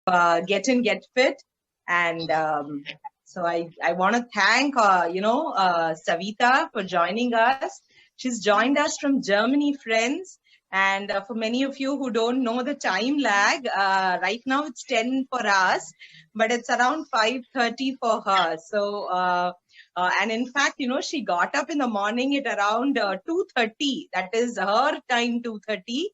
Get In, Get Fit. And so I want to thank, Savitha for joining us. She's joined us from Germany, friends. And for many of you who don't know the time lag, right now it's 10 for us, but it's around 5:30 for her. So, and in fact, she got up in the morning at around 2:30. That is her time, 2:30.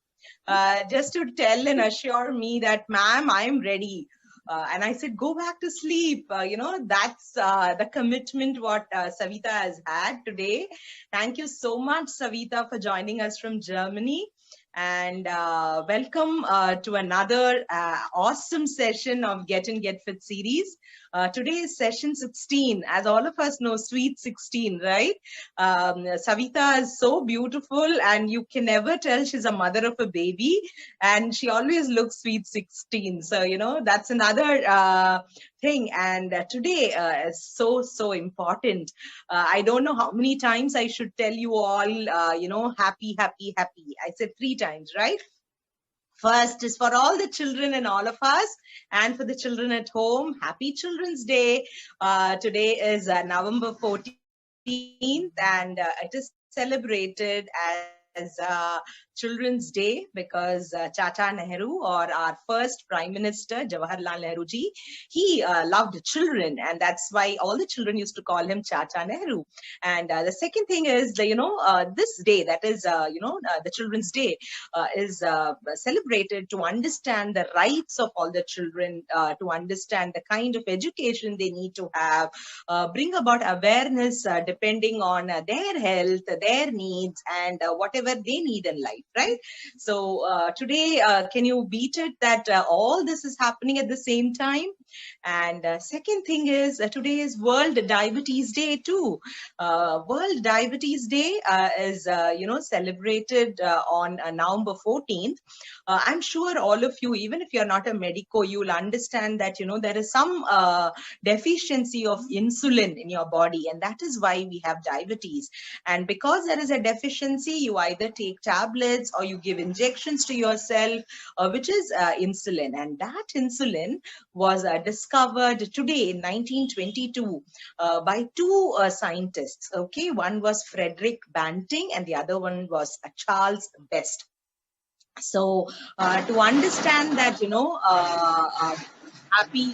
Just to tell and assure me that, ma'am, I'm ready. And I said, go back to sleep. That's the commitment what Savitha has had today. Thank you so much, Savitha, for joining us from Germany. And welcome to another awesome session of Get In, Get Fit series. Today is session 16. As all of us know, sweet 16, right? Savitha is so beautiful, and you can never tell she's a mother of a baby, and she always looks sweet 16. So, that's another thing. And today is so important. I don't know how many times I should tell you all, happy, happy, happy. I said 3 times, right? First is for all the children and all of us, and for the children at home, happy Children's Day. Today is November 14th, and it is celebrated as Children's Day because Chacha Nehru, or our first Prime Minister, Jawaharlal Nehru ji, he loved children, and that's why all the children used to call him Chacha Nehru. And the second thing is, this day, that is, the Children's Day, is celebrated to understand the rights of all the children, to understand the kind of education they need to have, bring about awareness depending on their health, their needs, and whatever they need in life, right? So today, can you beat it that all this is happening at the same time? And second thing is, today is World Diabetes Day too. World Diabetes Day is, celebrated on November 14th. I'm sure all of you, even if you're not a medico, you'll understand that, there is some deficiency of insulin in your body, and that is why we have diabetes. And because there is a deficiency, you either take tablets or you give injections to yourself, which is insulin. And that insulin was discovered today in 1922 by 2 scientists. Okay, one was Frederick Banting and the other one was Charles Best. So to understand that, happy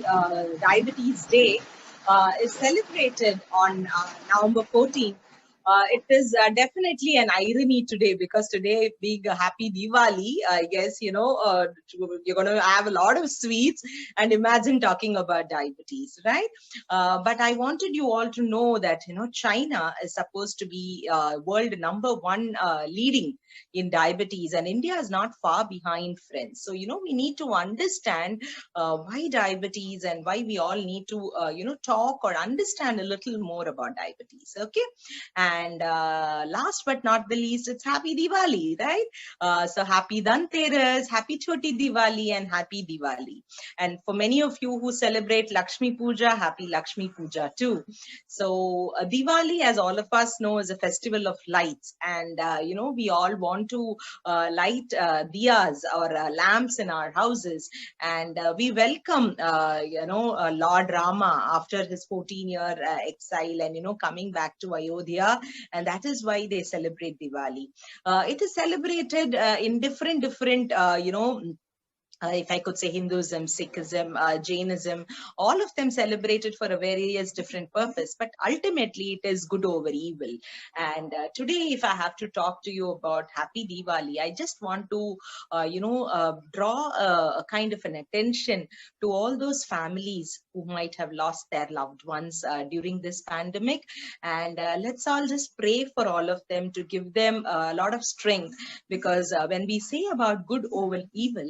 Diabetes Day is celebrated on November 14th. It is definitely an irony today, because today being a happy Diwali, I guess, you're going to have a lot of sweets, and imagine talking about diabetes, right? But I wanted you all to know that, China is supposed to be world #1 leading in diabetes, and India is not far behind, friends. So, we need to understand why diabetes, and why we all need to, talk or understand a little more about diabetes, okay? And last but not the least, it's happy Diwali, right? So happy Dhanteras, happy Choti Diwali, and happy Diwali. And for many of you who celebrate Lakshmi Puja, happy Lakshmi Puja too. So Diwali, as all of us know, is a festival of lights. And, we all want to light diyas or lamps in our houses. And we welcome, Lord Rama after his 14-year exile and, coming back to Ayodhya. And that is why they celebrate Diwali. It is celebrated in different, if I could say, Hinduism, Sikhism, Jainism, all of them celebrated for a various different purpose. But ultimately, it is good over evil. And today, if I have to talk to you about happy Diwali, I just want to, draw a kind of an attention to all those families who might have lost their loved ones during this pandemic. And let's all just pray for all of them, to give them a lot of strength. Because when we say about good over evil,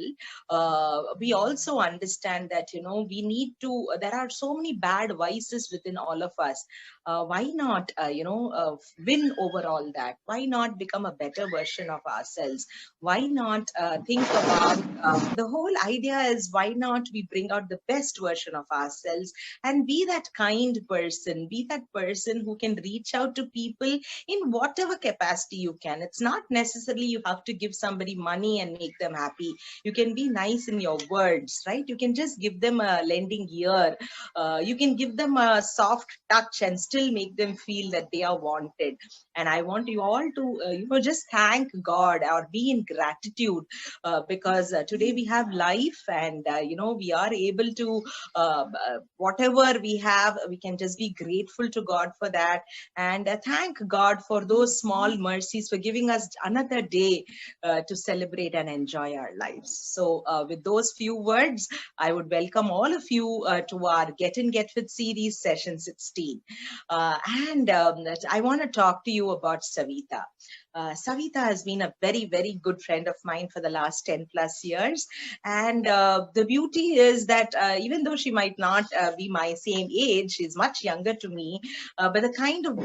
we also understand that, we need to, there are so many bad vices within all of us. why not, win over all that? Why not become a better version of ourselves? Why not think about the whole idea is why not we bring out the best version of ourselves and be that kind person, be that person who can reach out to people in whatever capacity you can. It's not necessarily you have to give somebody money and make them happy. You can be nice in your words, right? You can just give them a lending ear. You can give them a soft touch and still make them feel that they are wanted. And I want you all to, just thank God or be in gratitude because today we have life and, we are able to, whatever we have, we can just be grateful to God for that. And thank God for those small mercies for giving us another day to celebrate and enjoy our lives. So with those few words, I would welcome all of you to our Get In Get Fit series session 16. And I want to talk to you about Savitha. Savitha has been a very, very good friend of mine for the last 10 plus years. And the beauty is that even though she might not be my same age, she's much younger to me, but the kind of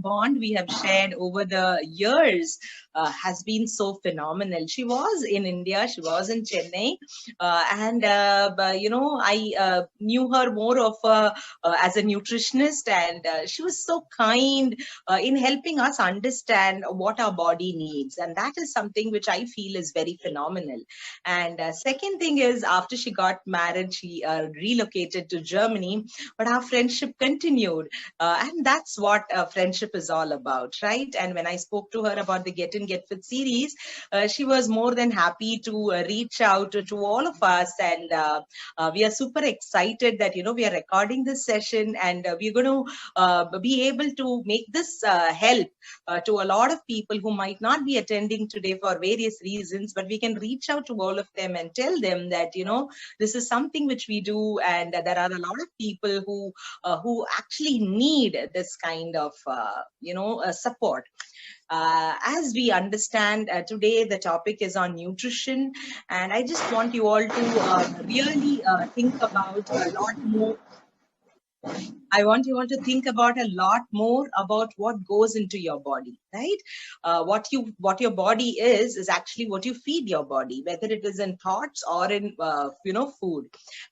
bond we have shared over the years has been so phenomenal. She was in India, she was in Chennai, and I knew her more of as a nutritionist, and she was so kind in helping us understand what our body needs, and that is something which I feel is very phenomenal. And second thing is, after she got married, she relocated to Germany, but our friendship continued, and that's what friendship is all about, right? And when I spoke to her about the Get In Get Fit series, she was more than happy to reach out to all of us, and we are super excited that we are recording this session, and we're going to be able to make this help to a lot of people who might not be attending today for various reasons, but we can reach out to all of them and tell them that this is something which we do, and there are a lot of people who actually need this kind of support. As we understand today, the topic is on nutrition, and I just want you all to really think about a lot more. I want you all to think about a lot more about what goes into your body, right? What your body is actually what you feed your body, whether it is in thoughts or in food.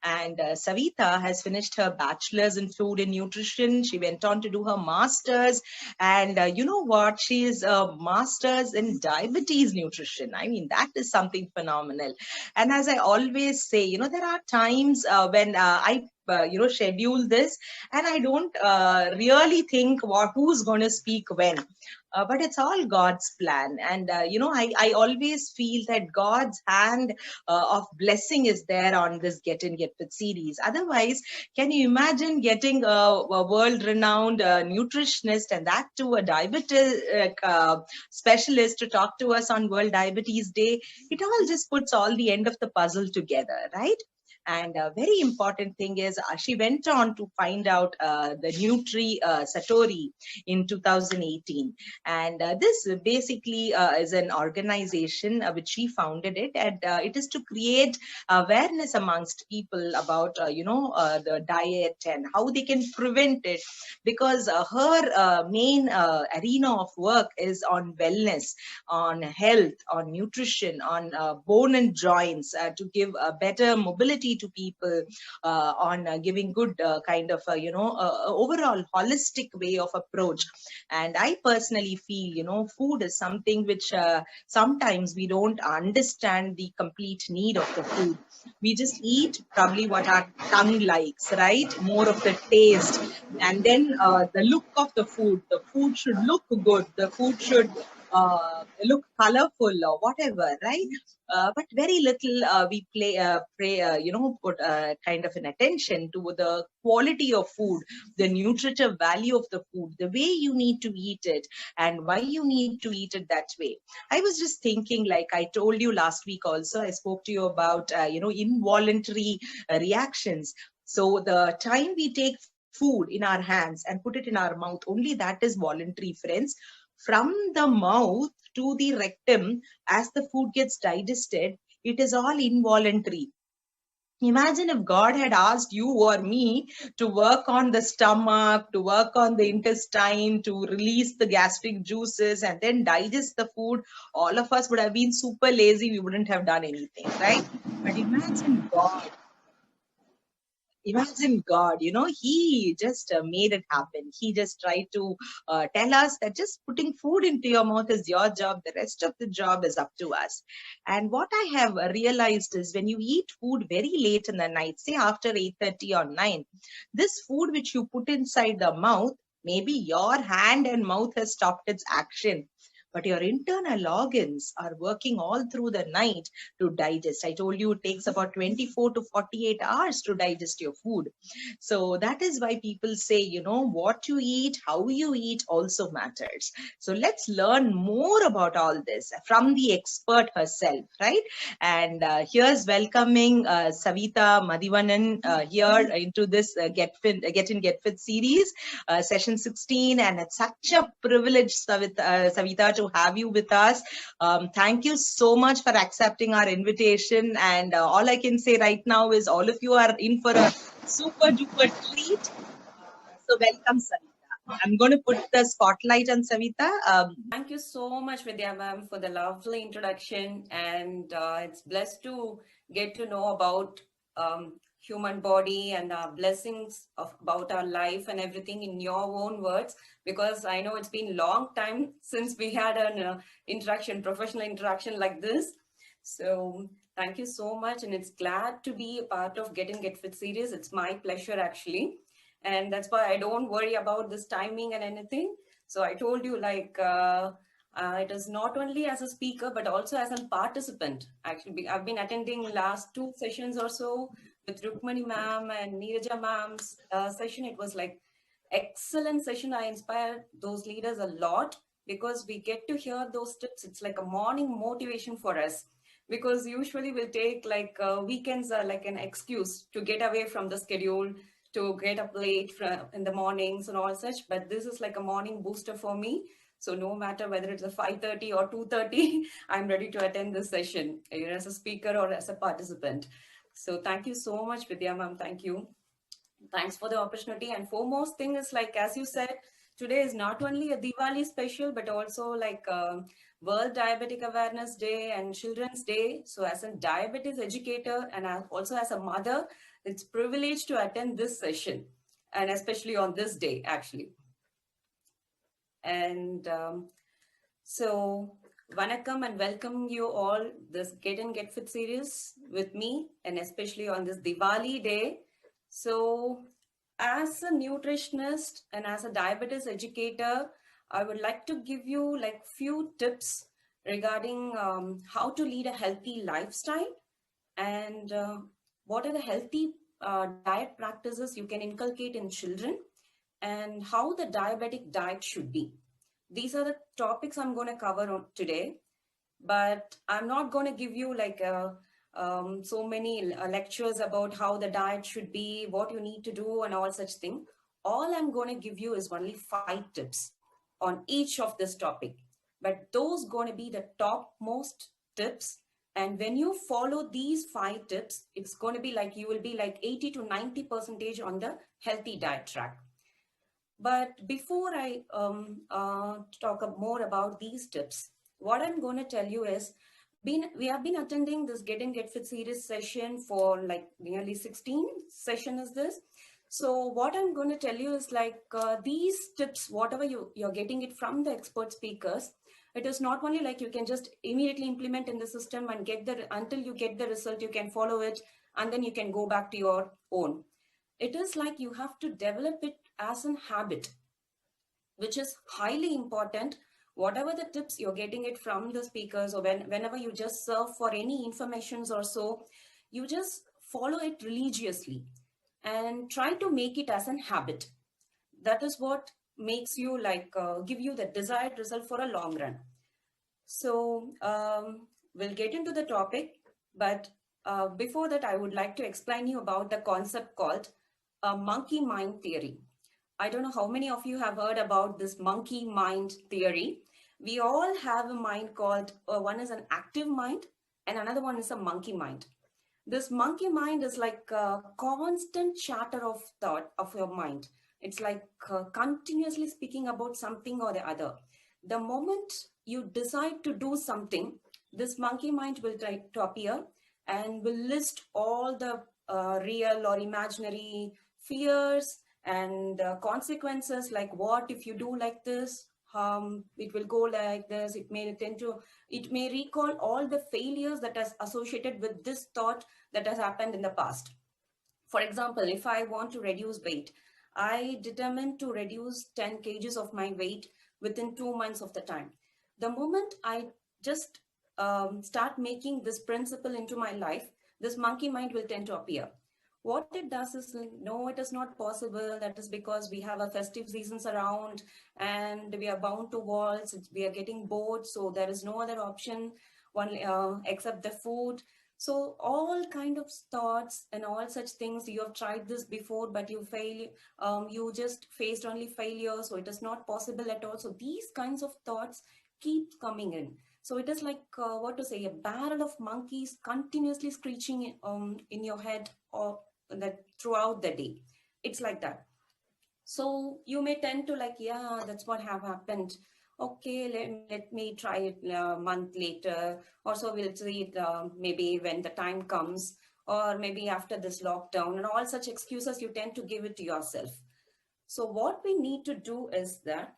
And Savitha has finished her bachelor's in food and nutrition. She went on to do her master's, and you know what? She is a master's in diabetes nutrition. I mean, that is something phenomenal. And as I always say, there are times when I schedule this, and I don't really think who's going to speak when. But it's all God's plan. And, I always feel that God's hand of blessing is there on this Get In Get Fit series. Otherwise, can you imagine getting a world-renowned nutritionist, and that too a diabetes specialist, to talk to us on World Diabetes Day? It all just puts all the end of the puzzle together, right? And a very important thing is she went on to find out the Nutri Satori in 2018. And this basically is an organization which she founded it. And it is to create awareness amongst people about, the diet and how they can prevent it. Because her main arena of work is on wellness, on health, on nutrition, on bone and joints, to give better mobility to people, on giving good kind of overall holistic way of approach. And I personally feel food is something which sometimes we don't understand the complete need of the food. We just eat probably what our tongue likes, right? More of the taste, and then the look of the food should look good, the food should look colorful or whatever, right? But very little we put kind of an attention to the quality of food, the nutritive value of the food, the way you need to eat it, and why you need to eat it that way. I was just thinking, like I told you last week also, I spoke to you about, involuntary reactions. So the time we take food in our hands and put it in our mouth, only that is voluntary, friends. From the mouth to the rectum, as the food gets digested, it is all involuntary. Imagine if God had asked you or me to work on the stomach, to work on the intestine, to release the gastric juices and then digest the food. All of us would have been super lazy. We wouldn't have done anything, right? But imagine God, he just made it happen. He just tried to tell us that just putting food into your mouth is your job. The rest of the job is up to us. And what I have realized is when you eat food very late in the night, say after 8:30 or 9, this food which you put inside the mouth, maybe your hand and mouth has stopped its action. But your internal organs are working all through the night to digest. I told you it takes about 24 to 48 hours to digest your food. So that is why people say, what you eat, how you eat also matters. So let's learn more about all this from the expert herself, right? And here's welcoming Savitha Mathivannan here into this Get In Get Fit series, session 16. And it's such a privilege, Savitha, to have you with us. Thank you so much for accepting our invitation. And all I can say right now is all of you are in for a super duper treat. So welcome, Savitha. I'm going to put the spotlight on Savitha. Thank you so much, Vidya ma'am, for the lovely introduction. And it's blessed to get to know about human body and our blessings about our life and everything in your own words, because I know it's been a long time since we had an professional interaction like this. So thank you so much. And it's glad to be a part of Get Fit series. It's my pleasure, actually. And that's why I don't worry about this timing and anything. So I told you, it is not only as a speaker, but also as a participant. Actually, I've been attending last 2 sessions or so with Rukmani ma'am and Neeraja ma'am's session. It was like excellent session. I inspired those leaders a lot because we get to hear those tips. It's like a morning motivation for us, because usually we'll take weekends are like an excuse to get away from the schedule, to get up late in the mornings and all such. But this is like a morning booster for me. So no matter whether it's a 5:30 or 2:30, I'm ready to attend this session, either as a speaker or as a participant. So thank you so much, Vidya ma'am. Thank you. Thanks for the opportunity. And foremost thing is, like, as you said, today is not only a Diwali special, but also like World Diabetic Awareness Day and Children's Day. So as a diabetes educator and also as a mother, it's privilege to attend this session, and especially on this day, actually. And so Vanakkam and welcome you all this Get Fit series with me, and especially on this Diwali day. So as a nutritionist and as a diabetes educator, I would like to give you like few tips regarding how to lead a healthy lifestyle, and what are the healthy diet practices you can inculcate in children, and how the diabetic diet should be. These are the topics I'm going to cover on today, but I'm not going to give you like so many lectures about how the diet should be, what you need to do and all such thing. All I'm going to give you is only 5 tips on each of this topic, but those going to be the top most tips. And when you follow these 5 tips, it's going to be like you will be like 80 to 90% on the healthy diet track. But before I talk more about these tips, what I'm going to tell you is, we have been attending this Get Fit series session for like nearly 16 session is this. So what I'm going to tell you is like these tips, whatever you're getting it from the expert speakers, it is not only like you can just immediately implement in the system and until you get the result, you can follow it and then you can go back to your own. It is like you have to develop it as a habit, which is highly important. Whatever the tips you're getting it from the speakers, or whenever you just serve for any informations or so, you just follow it religiously and try to make it as a habit. That is what makes you like give you the desired result for a long run. So we'll get into the topic, but before that, I would like to explain you about the concept called monkey mind theory. I don't know how many of you have heard about this monkey mind theory. We all have a mind called, one is an active mind and another one is a monkey mind. This monkey mind is like a constant chatter of thought of your mind. It's like continuously speaking about something or the other. The moment you decide to do something, this monkey mind will try to appear and will list all the real or imaginary fears and consequences, like what if you do like this, it will go like this. It may recall all the failures that is associated with this thought that has happened in the past. For example, if I want to reduce weight, I determined to reduce 10 kgs of my weight within 2 months of the time. The moment I just start making this principle into my life, this monkey mind will tend to appear. What it does is, no, it is not possible. That is because we have a festive seasons around and we are bound to walls. We are getting bored. So there is no other option except the food. So all kind of thoughts and all such things, you have tried this before, but you fail. You just faced only failure. So it is not possible at all. So these kinds of thoughts keep coming in. So it is like, a barrel of monkeys continuously screeching in your head or that throughout the day. It's like that. So you may tend to like, yeah, that's what have happened. Okay, let me try it a month later, or so we'll see it maybe when the time comes, or maybe after this lockdown, and all such excuses you tend to give it to yourself. So what we need to do is that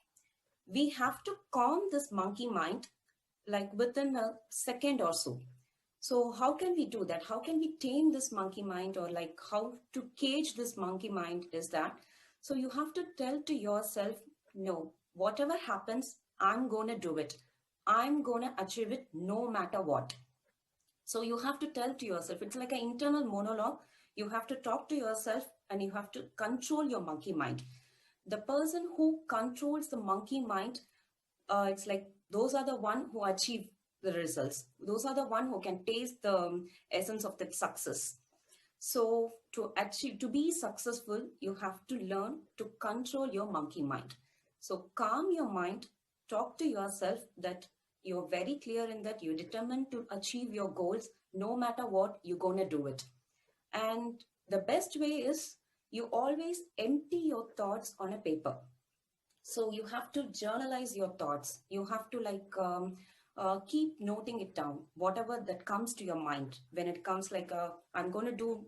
we have to calm this monkey mind like within a second or so. So how can we do that? How can we tame this monkey mind, or like how to cage this monkey mind is that, so you have to tell to yourself, no, whatever happens, I'm going to do it. I'm going to achieve it no matter what. So you have to tell to yourself, it's like an internal monologue. You have to talk to yourself and you have to control your monkey mind. The person who controls the monkey mind, it's like those are the one who achieve the results. Those are the one who can taste the essence of that success. So to be successful, you have to learn to control your monkey mind. So calm your mind, talk to yourself that you're very clear in that you're determined to achieve your goals. No matter what, you're going to do it. And the best way is you always empty your thoughts on a paper. So you have to journalize your thoughts. You have to keep noting it down, whatever that comes to your mind. When it comes like, I'm going to do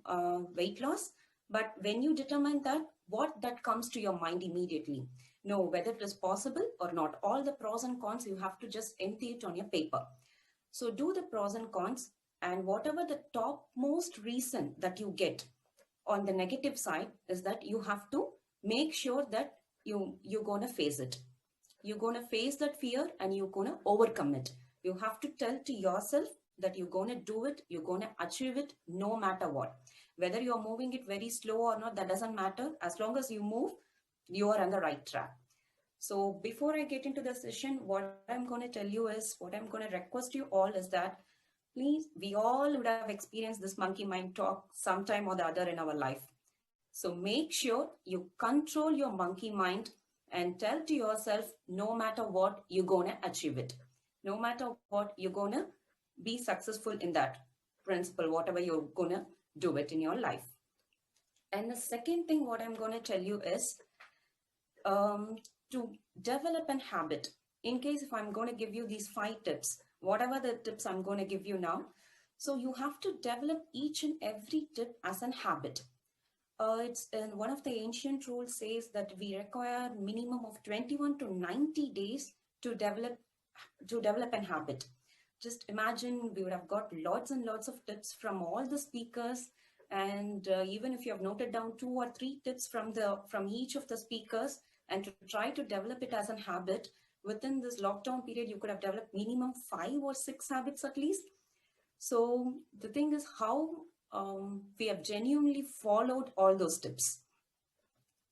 weight loss, but when you determine that, what that comes to your mind immediately, know whether it is possible or not. All the pros and cons, you have to just empty it on your paper. So do the pros and cons, and whatever the topmost reason that you get on the negative side is that you have to make sure that you're going to face it. You're going to face that fear and you're going to overcome it. You have to tell to yourself that you're going to do it. You're going to achieve it no matter what. Whether you're moving it very slow or not, that doesn't matter. As long as you move, you are on the right track. So before I get into the session, what I'm going to tell you is, what I'm going to request you all is that, please, we all would have experienced this monkey mind talk sometime or the other in our life. So make sure you control your monkey mind and tell to yourself, no matter what, you're going to achieve it. No matter what, you're going to be successful in that principle, whatever you're going to do it in your life. And the second thing, what I'm going to tell you is to develop an habit. In case if I'm going to give you these 5 tips, whatever the tips I'm going to give you now, so you have to develop each and every tip as an habit. It's one of the ancient rules says that we require minimum of 21 to 90 days to develop an habit. Just imagine we would have got lots and lots of tips from all the speakers, and even if you have noted down 2 or 3 tips from each of the speakers, and to try to develop it as a habit within this lockdown period, you could have developed minimum 5 or 6 habits at least. So the thing is how we have genuinely followed all those tips.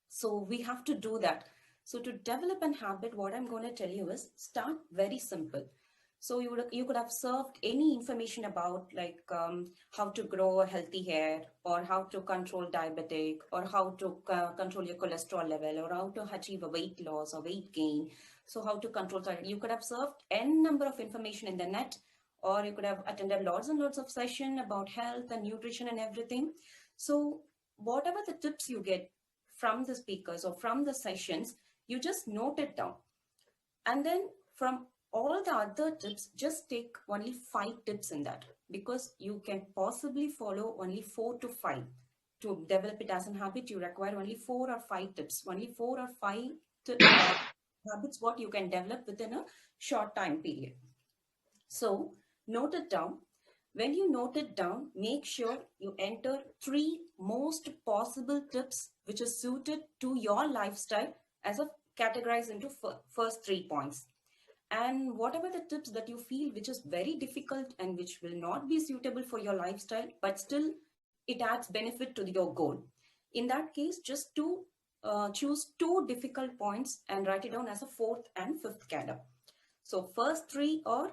So we have to do that. So to develop an habit, what I'm going to tell you is start very simple. So you could have served any information about like how to grow a healthy hair, or how to control diabetic, or how to control your cholesterol level, or how to achieve a weight loss or weight gain. So how to control, you could have served n number of information in the net or you could have attended lots and lots of session about health and nutrition and everything. So whatever the tips you get from the speakers or from the sessions, you just note it down. And then from all the other tips, just take only 5 tips in that, because you can possibly follow only 4 to 5. To develop it as a habit, you require only 4 or 5 tips, only 4 or 5 habits what you can develop within a short time period. So note it down. When you note it down, make sure you enter 3 most possible tips which is suited to your lifestyle as a categorized into first 3 points. And whatever the tips that you feel which is very difficult and which will not be suitable for your lifestyle, but still it adds benefit to your goal. In that case, just choose 2 difficult points and write it down as a 4th and 5th cadre. So first 3 are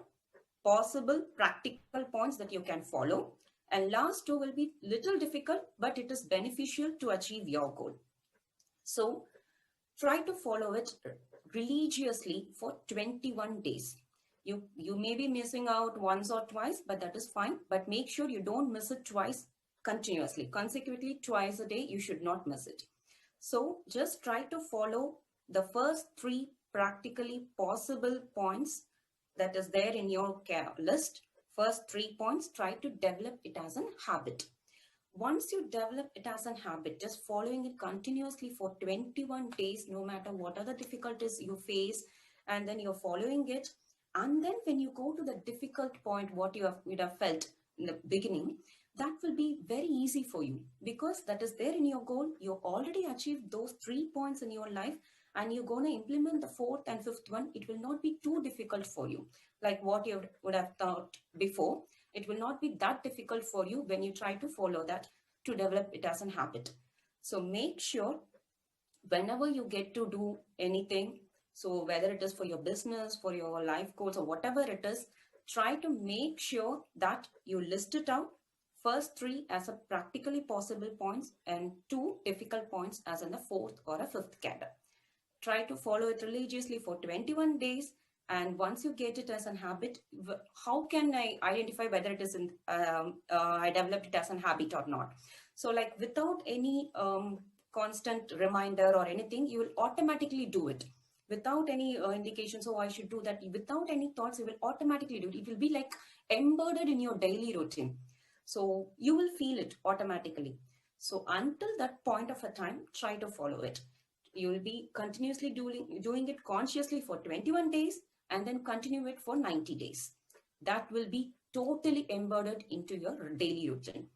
possible practical points that you can follow, and last 2 will be little difficult, but it is beneficial to achieve your goal. So try to follow it religiously for 21 days. You may be missing out once or twice, but that is fine. But make sure you don't miss it twice continuously. Consecutively, twice a day, you should not miss it. So just try to follow the first 3 practically possible points that is there in your list. First 3 points, try to develop it as a habit. Once you develop it as a habit, just following it continuously for 21 days, no matter what are the difficulties you face, and then you're following it. And then when you go to the difficult point, what would have felt in the beginning, that will be very easy for you, because that is there in your goal. You already achieved those 3 points in your life, and you're going to implement the 4th and 5th one. It will not be too difficult for you, like what you would have thought before. It will not be that difficult for you when you try to follow that to develop it as a habit. So make sure whenever you get to do anything, so whether it is for your business, for your life goals, or whatever it is, try to make sure that you list it out. First 3 as a practically possible points, and 2 difficult points as in the 4th or a 5th cadre. Try to follow it religiously for 21 days. And once you get it as a habit, how can I identify whether it is I developed it as a habit or not? So like without any constant reminder or anything, you will automatically do it. Without any indication, so I should do that. Without any thoughts, you will automatically do it. It will be like embedded in your daily routine. So you will feel it automatically. So until that point of a time, try to follow it. You will be continuously doing it consciously for 21 days, and then continue it for 90 days. That will be totally embedded into your daily routine.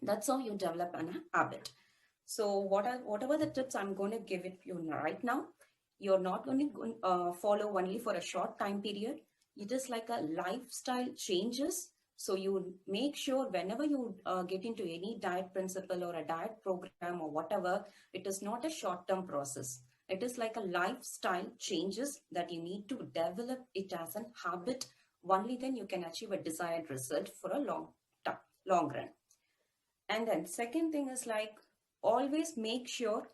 That's how you develop an habit. So whatever the tips I'm going to give it you right now, you're not going to follow only for a short time period. It is like a lifestyle changes. So you make sure whenever you get into any diet principle or a diet program or whatever, it is not a short-term process. It is like a lifestyle changes that you need to develop it as a habit. Only then you can achieve a desired result for a long run. And then second thing is like, always make sure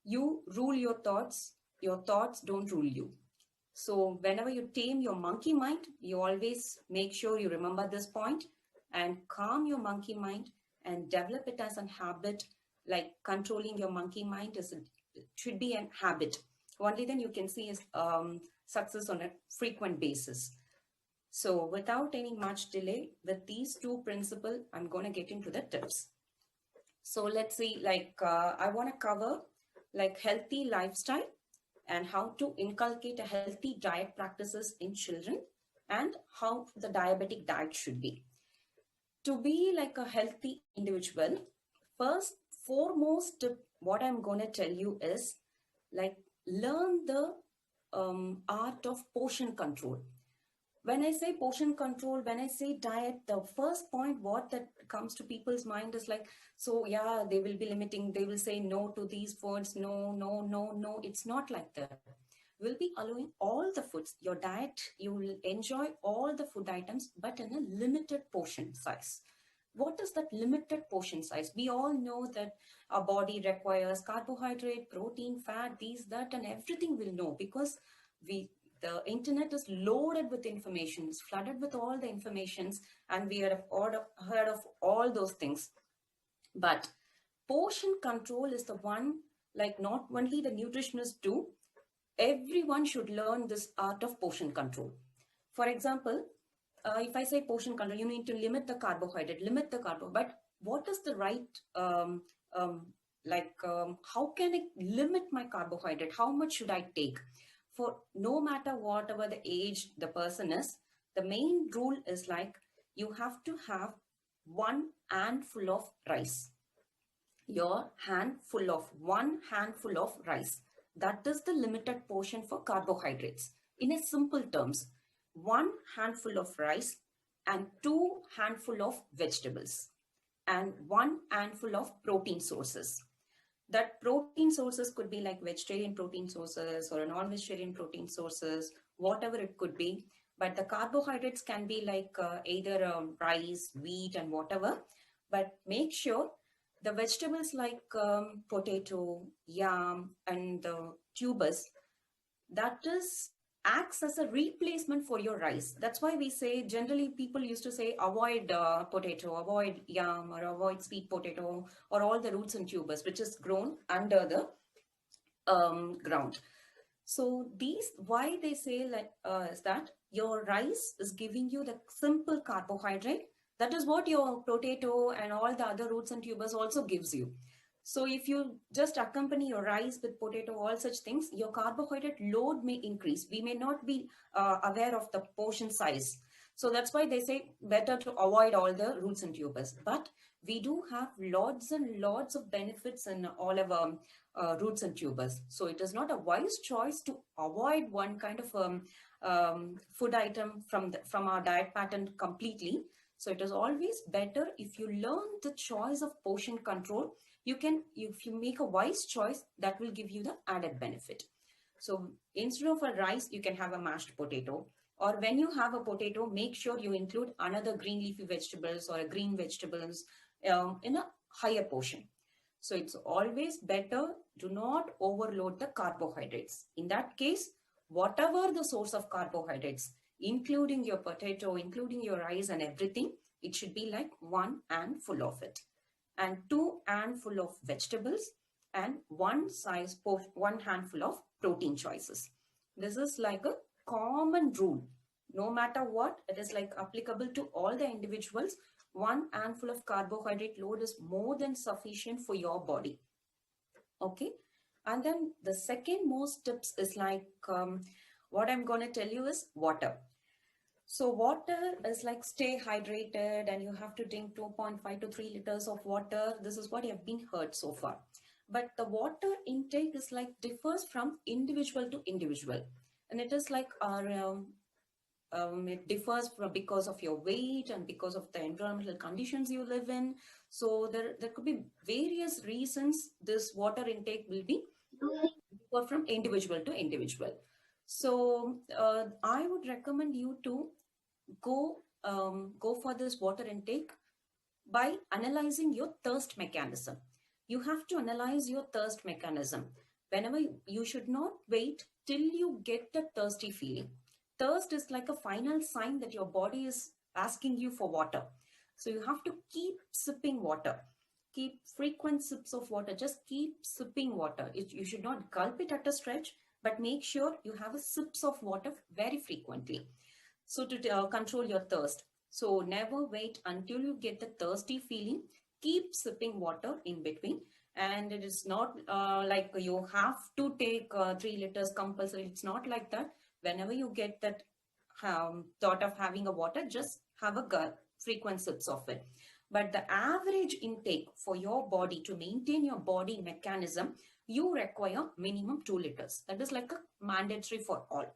you rule your thoughts don't rule you. So whenever you tame your monkey mind, you always make sure you remember this point and calm your monkey mind and develop it as a habit. Like controlling your monkey mind should be a habit. Only then you can see success on a frequent basis. So without any much delay, with these 2 principles, I'm going to get into the tips. So let's see, like I want to cover like healthy lifestyle and how to inculcate a healthy diet practices in children, and how the diabetic diet should be. To be like a healthy individual, first foremost tip, what I'm going to tell you is like learn the art of portion control. When I say portion control, when I say diet, the first point what that comes to people's mind is like, so yeah, they will be limiting, they will say no to these foods, no. It's not like that. We'll be allowing all the foods. Your diet, you will enjoy all the food items, but in a limited portion size. What is that limited portion size? We all know that our body requires carbohydrate, protein, fat, these, that, and everything we'll know, because we The internet is loaded with information, it's flooded with all the informations, and we have heard of all those things. But portion control is the one, like not only the nutritionists do, everyone should learn this art of portion control. For example, if I say portion control, you need to limit the carbohydrate, but what is the right, how can I limit my carbohydrate? How much should I take? For no matter whatever the age the person is, the main rule is like, you have to have one handful of rice. One handful of rice. That is the limited portion for carbohydrates. In a simple terms, one handful of rice and 2 handful of vegetables and 1 handful of protein sources. That protein sources could be like vegetarian protein sources or non-vegetarian protein sources, whatever it could be. But the carbohydrates can be like either rice, wheat, and whatever. But make sure the vegetables like potato, yam, and the tubers, that acts as a replacement for your rice. That's why we say, generally people used to say, avoid potato, avoid yam, or avoid sweet potato, or all the roots and tubers, which is grown under the ground. So why they say like is that your rice is giving you the simple carbohydrate. That is what your potato and all the other roots and tubers also gives you. So if you just accompany your rice with potato, all such things, your carbohydrate load may increase. We may not be aware of the portion size. So that's why they say better to avoid all the roots and tubers. But we do have lots and lots of benefits in all of our roots and tubers. So it is not a wise choice to avoid one kind of food item from our diet pattern completely. So it is always better if you learn the choice of portion control. If you make a wise choice, that will give you the added benefit. So instead of a rice, you can have a mashed potato. Or when you have a potato, make sure you include another green leafy vegetables or green vegetables in a higher portion. So it's always better, do not overload the carbohydrates. In that case, whatever the source of carbohydrates, including your potato, including your rice and everything, it should be like 1 handful of it. And 2 handful of vegetables and 1 handful of protein choices. This is like a common rule. No matter what, it is like applicable to all the individuals. 1 handful of carbohydrate load is more than sufficient for your body. Okay. And then the second most tips is like, what I'm going to tell you is water. So water is like, stay hydrated and you have to drink 2.5 to 3 liters of water. This is what I've been heard so far. But the water intake is like differs from individual to individual. And it is like it differs because of your weight and because of the environmental conditions you live in. So there could be various reasons this water intake will be differ from individual to individual. So I would recommend you to go for this water intake by analyzing your thirst mechanism. You have to analyze your thirst mechanism. Whenever you should not wait till you get the thirsty feeling. Thirst is like a final sign that your body is asking you for water. So you have to keep sipping water. Keep frequent sips of water. Just keep sipping water. You should not gulp it at a stretch, but make sure you have a sips of water very frequently. So to control your thirst. So never wait until you get the thirsty feeling. Keep sipping water in between. And it is not like you have to take 3 liters compulsory. It's not like that. Whenever you get that thought of having a water, just have a frequent sips of it. But the average intake for your body, to maintain your body mechanism, you require minimum 2 liters. That is like a mandatory for all.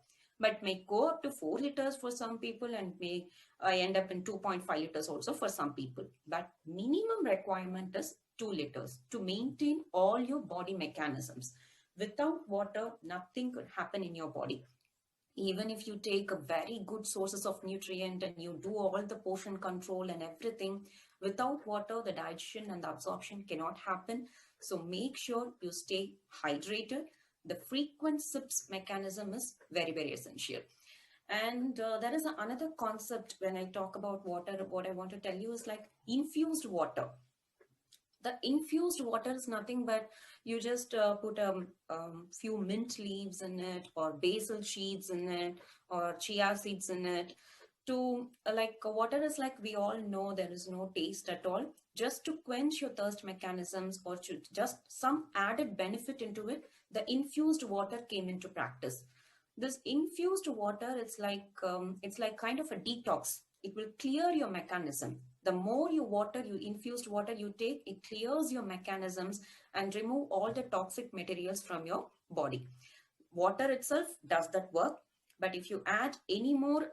But may go up to 4 liters for some people and may end up in 2.5 liters also for some people. But minimum requirement is 2 liters to maintain all your body mechanisms. Without water, nothing could happen in your body. Even if you take a very good sources of nutrient and you do all the portion control and everything, without water, the digestion and the absorption cannot happen. So make sure you stay hydrated. the frequent sips mechanism is very, very essential. And there is another concept when I talk about water. What I want to tell you is like infused water. The infused water is nothing but you just put a few mint leaves in it, or basil seeds in it, or chia seeds in it. To like water is like, we all know there is no taste at all. Just to quench your thirst mechanisms, or to just some added benefit into it, the infused water came into practice. This infused water, it's like kind of a detox. It will clear your mechanism. The more you infused water you take, it clears your mechanisms and remove all the toxic materials from your body. Water itself does that work, but if you add any more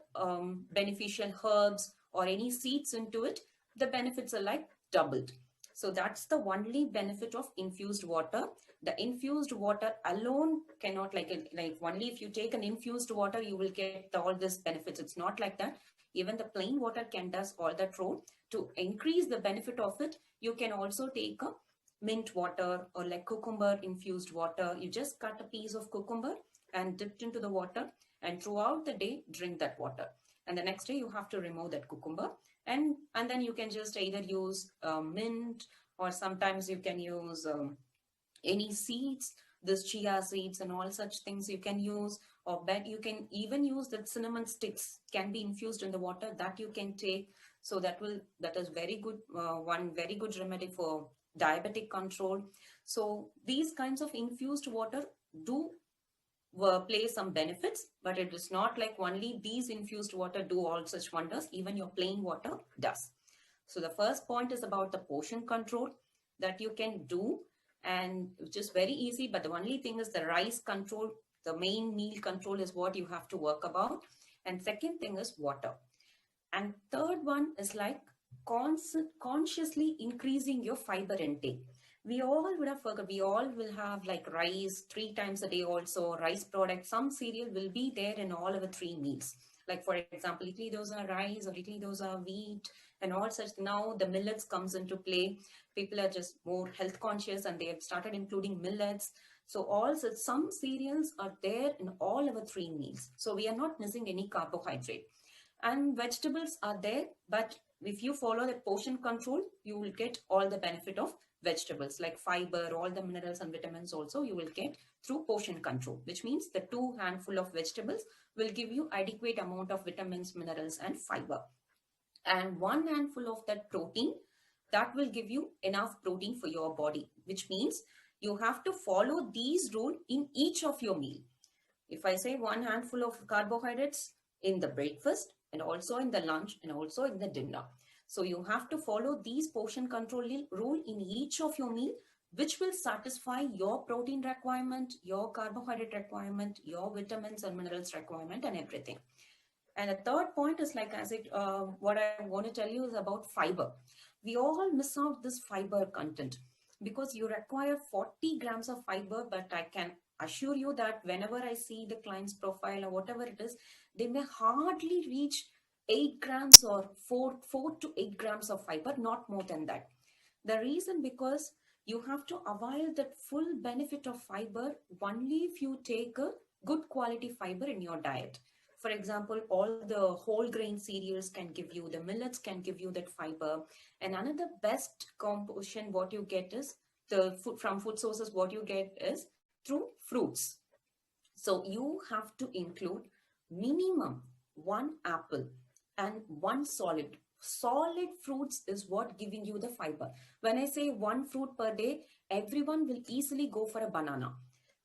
beneficial herbs or any seeds into it, the benefits are like doubled. So that's the only benefit of infused water. The infused water alone cannot, like only if you take an infused water, you will get all this benefits. It's not like that. Even the plain water can does all that role. To increase the benefit of it, you can also take a mint water or like cucumber infused water. You just cut a piece of cucumber and dipped into the water, and throughout the day, drink that water. And the next day you have to remove that cucumber. And then you can just either use mint, or sometimes you can use any seeds, this chia seeds and all such things you can use. Or you can even use that cinnamon sticks can be infused in the water, that you can take. So that is very good, one very good remedy for diabetic control. So these kinds of infused water do play some benefits, but it is not like only these infused water do all such wonders. Even your plain water does. So the first point is about the portion control that you can do, and which is very easy. But the only thing is the rice control, the main meal control is what you have to work about. And second thing is water. And third one is like consciously increasing your fiber intake. We all would have forgot, we all will have like rice 3 times a day also, rice products, some cereal will be there in all our 3 meals. Like for example, idli dosa rice or idli dosa wheat and all such. Now the millets comes into play. People are just more health conscious and they have started including millets. So also some cereals are there in all our 3 meals. So we are not missing any carbohydrate. And vegetables are there, but if you follow that portion control, you will get all the benefit of vegetables, like fiber, all the minerals and vitamins also you will get through portion control, which means the 2 handful of vegetables will give you adequate amount of vitamins, minerals and fiber. And 1 handful of that protein, that will give you enough protein for your body, which means you have to follow these rules in each of your meal. If I say 1 handful of carbohydrates in the breakfast, and also in the lunch, and also in the dinner. So you have to follow these portion control rule in each of your meal, which will satisfy your protein requirement, your carbohydrate requirement, your vitamins and minerals requirement and everything. And the third point is like, what I want to tell you is about fiber. We all miss out this fiber content because you require 40 grams of fiber, but I can assure you that whenever I see the client's profile or whatever it is, they may hardly reach 8 grams or 4 to 8 grams of fiber, not more than that. The reason because you have to avail that full benefit of fiber only if you take a good quality fiber in your diet. For example, all the whole grain cereals can give you, the millets can give you that fiber. And another best composition what you get is the food from food sources, what you get is through fruits. So you have to include minimum 1 apple and 1 solid. Solid fruits is what giving you the fiber. When I say 1 fruit per day, everyone will easily go for a banana.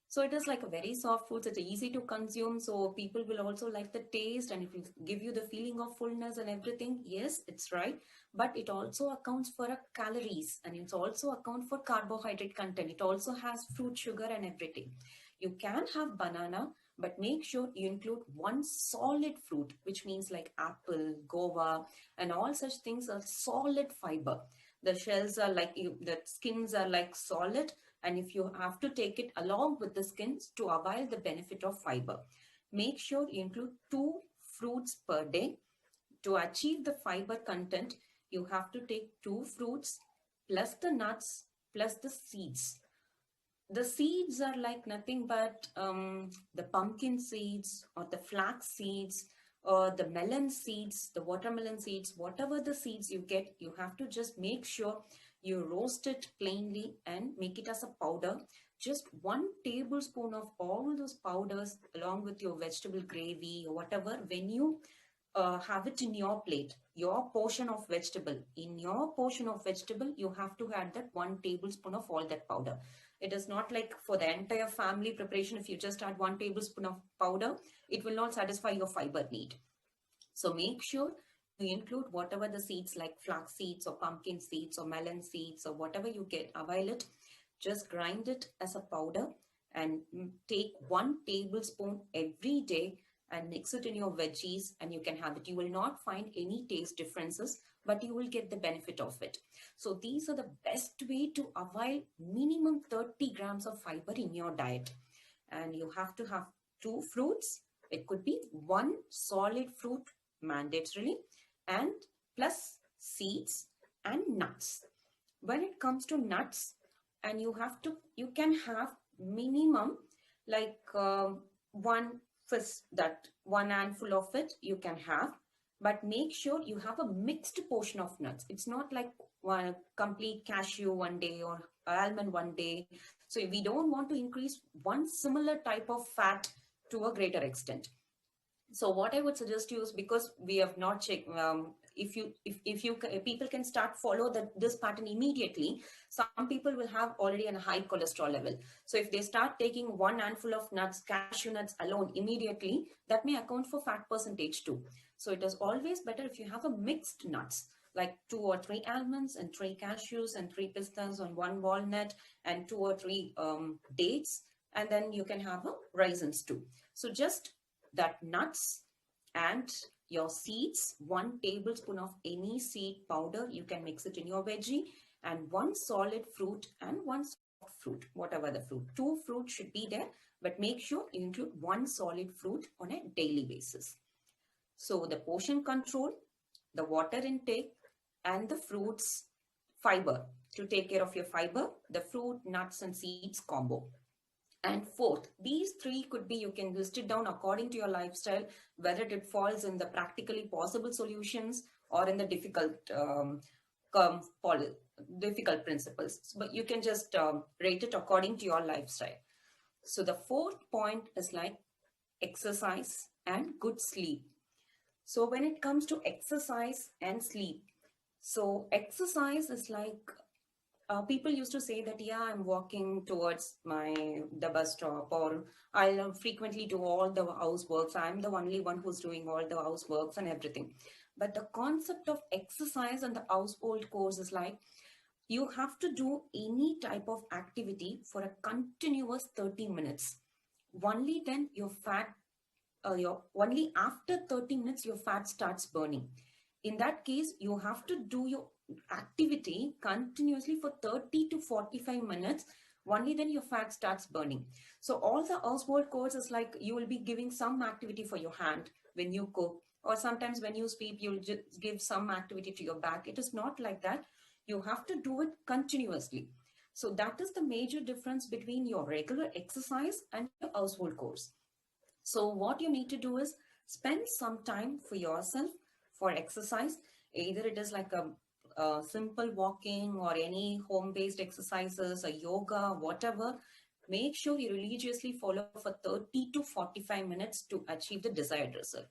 So it is like a very soft fruit. It's easy to consume. So people will also like the taste and it will give you the feeling of fullness and everything. Yes, it's right. But it also accounts for calories and it's also account for carbohydrate content. It also has fruit sugar and everything. You can have banana, but make sure you include 1 solid fruit, which means like apple, guava, and all such things are solid fiber. The shells are like, the skins are like solid. And if you have to take it along with the skins to avail the benefit of fiber, make sure you include 2 fruits per day. To achieve the fiber content, you have to take 2 fruits plus the nuts plus the seeds. the seeds are like nothing but the pumpkin seeds or the flax seeds or the melon seeds, the watermelon seeds, whatever the seeds you get, you have to just make sure you roast it plainly and make it as a powder. Just 1 tablespoon of all those powders along with your vegetable gravy or whatever, when you have it in your plate, your portion of vegetable. In your portion of vegetable, you have to add that 1 tablespoon of all that powder. It is not like for the entire family preparation, if you just add 1 tablespoon of powder, it will not satisfy your fiber need. So make sure you include whatever the seeds like flax seeds or pumpkin seeds or melon seeds or whatever you get, avail it. Just grind it as a powder and take 1 tablespoon every day and mix it in your veggies and you can have it. You will not find any taste differences, but you will get the benefit of it. So these are the best way to avail minimum 30 grams of fiber in your diet. And you have to have 2 fruits. It could be 1 solid fruit mandatorily and plus seeds and nuts. When it comes to nuts, and you can have minimum like 1 handful of it you can have, but make sure you have a mixed portion of nuts. It's not like one complete cashew one day or almond one day. So we don't want to increase one similar type of fat to a greater extent. So what I would suggest you is, because we have not checked, if people can start follow this pattern immediately, some people will have already a high cholesterol level. So if they start taking 1 handful of nuts, cashew nuts alone immediately, that may account for fat percentage too. So it is always better if you have a mixed nuts, like 2 or 3 almonds and 3 cashews and 3 pistas and 1 walnut and 2 or 3 dates, and then you can have raisins too. So just that nuts and your seeds, 1 tablespoon of any seed powder, you can mix it in your veggie, and 1 solid fruit and 1 soft fruit, whatever the fruit. 2 fruits should be there, but make sure you include 1 solid fruit on a daily basis. So the portion control, the water intake, and the fruits fiber, to take care of your fiber, the fruit, nuts, and seeds combo. And 4th, these 3 could be, you can list it down according to your lifestyle, whether it falls in the practically possible solutions or in the difficult principles. But you can just rate it according to your lifestyle. So the 4th point is like exercise and good sleep. So when it comes to exercise and sleep, so exercise is like, people used to say that, yeah, I'm walking towards the bus stop, or I'll frequently do all the houseworks. I'm the only one who's doing all the houseworks and everything. But the concept of exercise and the household chores is like, you have to do any type of activity for a continuous 30 minutes. Only then your fat, only after 30 minutes, your fat starts burning. In that case, you have to do your activity continuously for 30 to 45 minutes. Only then your fat starts burning. So all the household chores is like, you will be giving some activity for your hand when you cook, or sometimes when you sweep, you'll just give some activity to your back. It is not like that. You have to do it continuously. So that is the major difference between your regular exercise and your household chores. So what you need to do is spend some time for yourself for exercise. Either it is like a simple walking or any home-based exercises or yoga, whatever. Make sure you religiously follow for 30 to 45 minutes to achieve the desired result.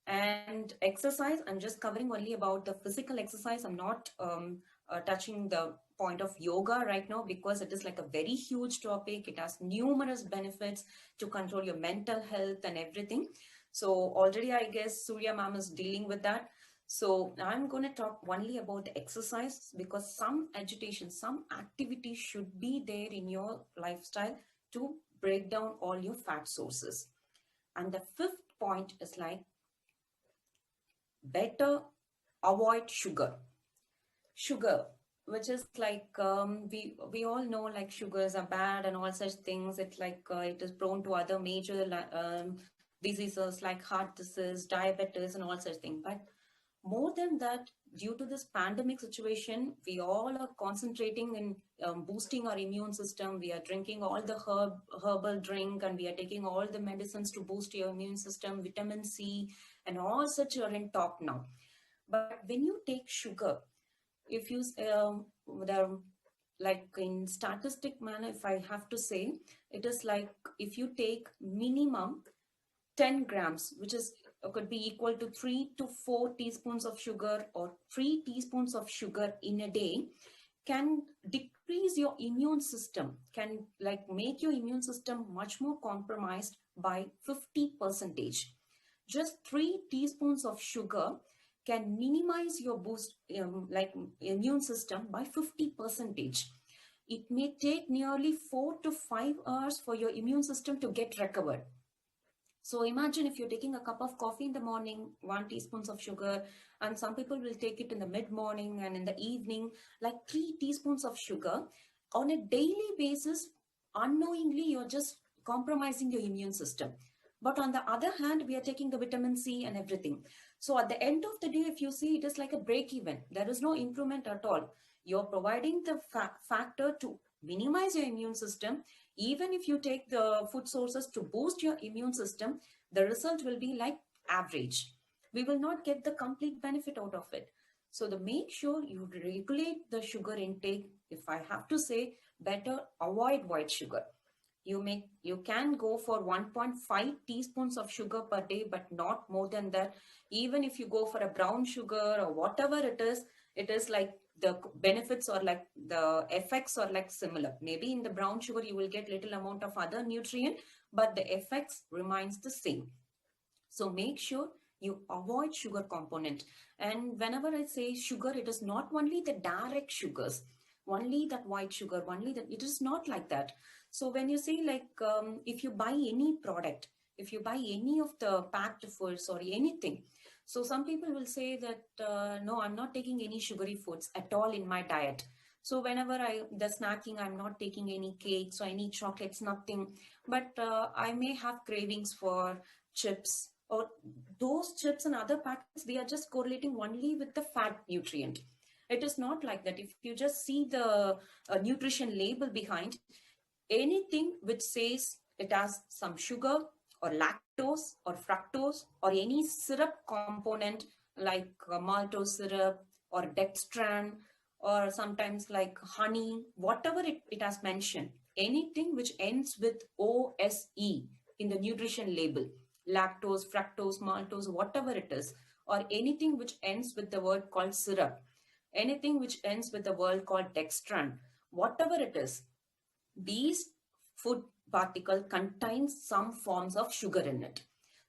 And exercise, I'm just covering only about the physical exercise. I'm not touching the point of yoga right now, because it is like a very huge topic. It has numerous benefits to control your mental health and everything. So already, I guess Surya ma'am is dealing with that. So I'm going to talk only about the exercise, because some agitation, some activity should be there in your lifestyle to break down all your fat sources. And the 5th point is like, better avoid sugar. Sugar, which is like, we all know like sugars are bad and all such things. It's like, it is prone to other major diseases like heart disease, diabetes, and all such things. But More than that, due to this pandemic situation, we all are concentrating in boosting our immune system. We are drinking all the herbal drink, and we are taking all the medicines to boost your immune system, vitamin C, and all such are in top now. But when you take sugar, if you the like in statistic manner, if I have to say, it is like if you take minimum 10 grams, which is could be equal to 3 to 4 teaspoons of sugar, or 3 teaspoons of sugar in a day, can decrease your immune system, can like make your immune system much more compromised by 50%. Just 3 teaspoons of sugar can minimize your boost like immune system by 50%. It may take nearly 4 to 5 hours for your immune system to get recovered. So imagine if you're taking a cup of coffee in the morning, 1 teaspoon of sugar, and some people will take it in the mid-morning and in the evening, like 3 teaspoons of sugar. On a daily basis, unknowingly, you're just compromising your immune system. But on the other hand, we are taking the vitamin C and everything. So at the end of the day, if you see, it is like a break even. There is no improvement at all. You're providing the factor to minimize your immune system. Even if you take the food sources to boost your immune system, the result will be like average. We will not get the complete benefit out of it. So make sure you regulate the sugar intake. If I have to say, better avoid white sugar. You can go for 1.5 teaspoons of sugar per day, but not more than that. Even if you go for a brown sugar or whatever it is like the benefits or like the effects are like similar. Maybe in the brown sugar, you will get little amount of other nutrient, but the effects remains the same. So make sure you avoid sugar component. And whenever I say sugar, it is not only the direct sugars, only that white sugar, only that, it is not like that. So when you say like, if you buy any product, if you buy any of the packed foods or anything, so some people will say that, no, I'm not taking any sugary foods at all in my diet. So whenever the snacking, I'm not taking any cakes or any chocolates, nothing. But I may have cravings for chips, or those chips and other packets, they are just correlating only with the fat nutrient. It is not like that. If you just see the nutrition label behind, anything which says it has some sugar or lactose or fructose or any syrup component like maltose syrup or dextran or sometimes like honey, whatever it has mentioned, anything which ends with OSE in the nutrition label, lactose, fructose, maltose, whatever it is, or anything which ends with the word called syrup, anything which ends with the word called dextran, whatever it is, these food particle contains some forms of sugar in it.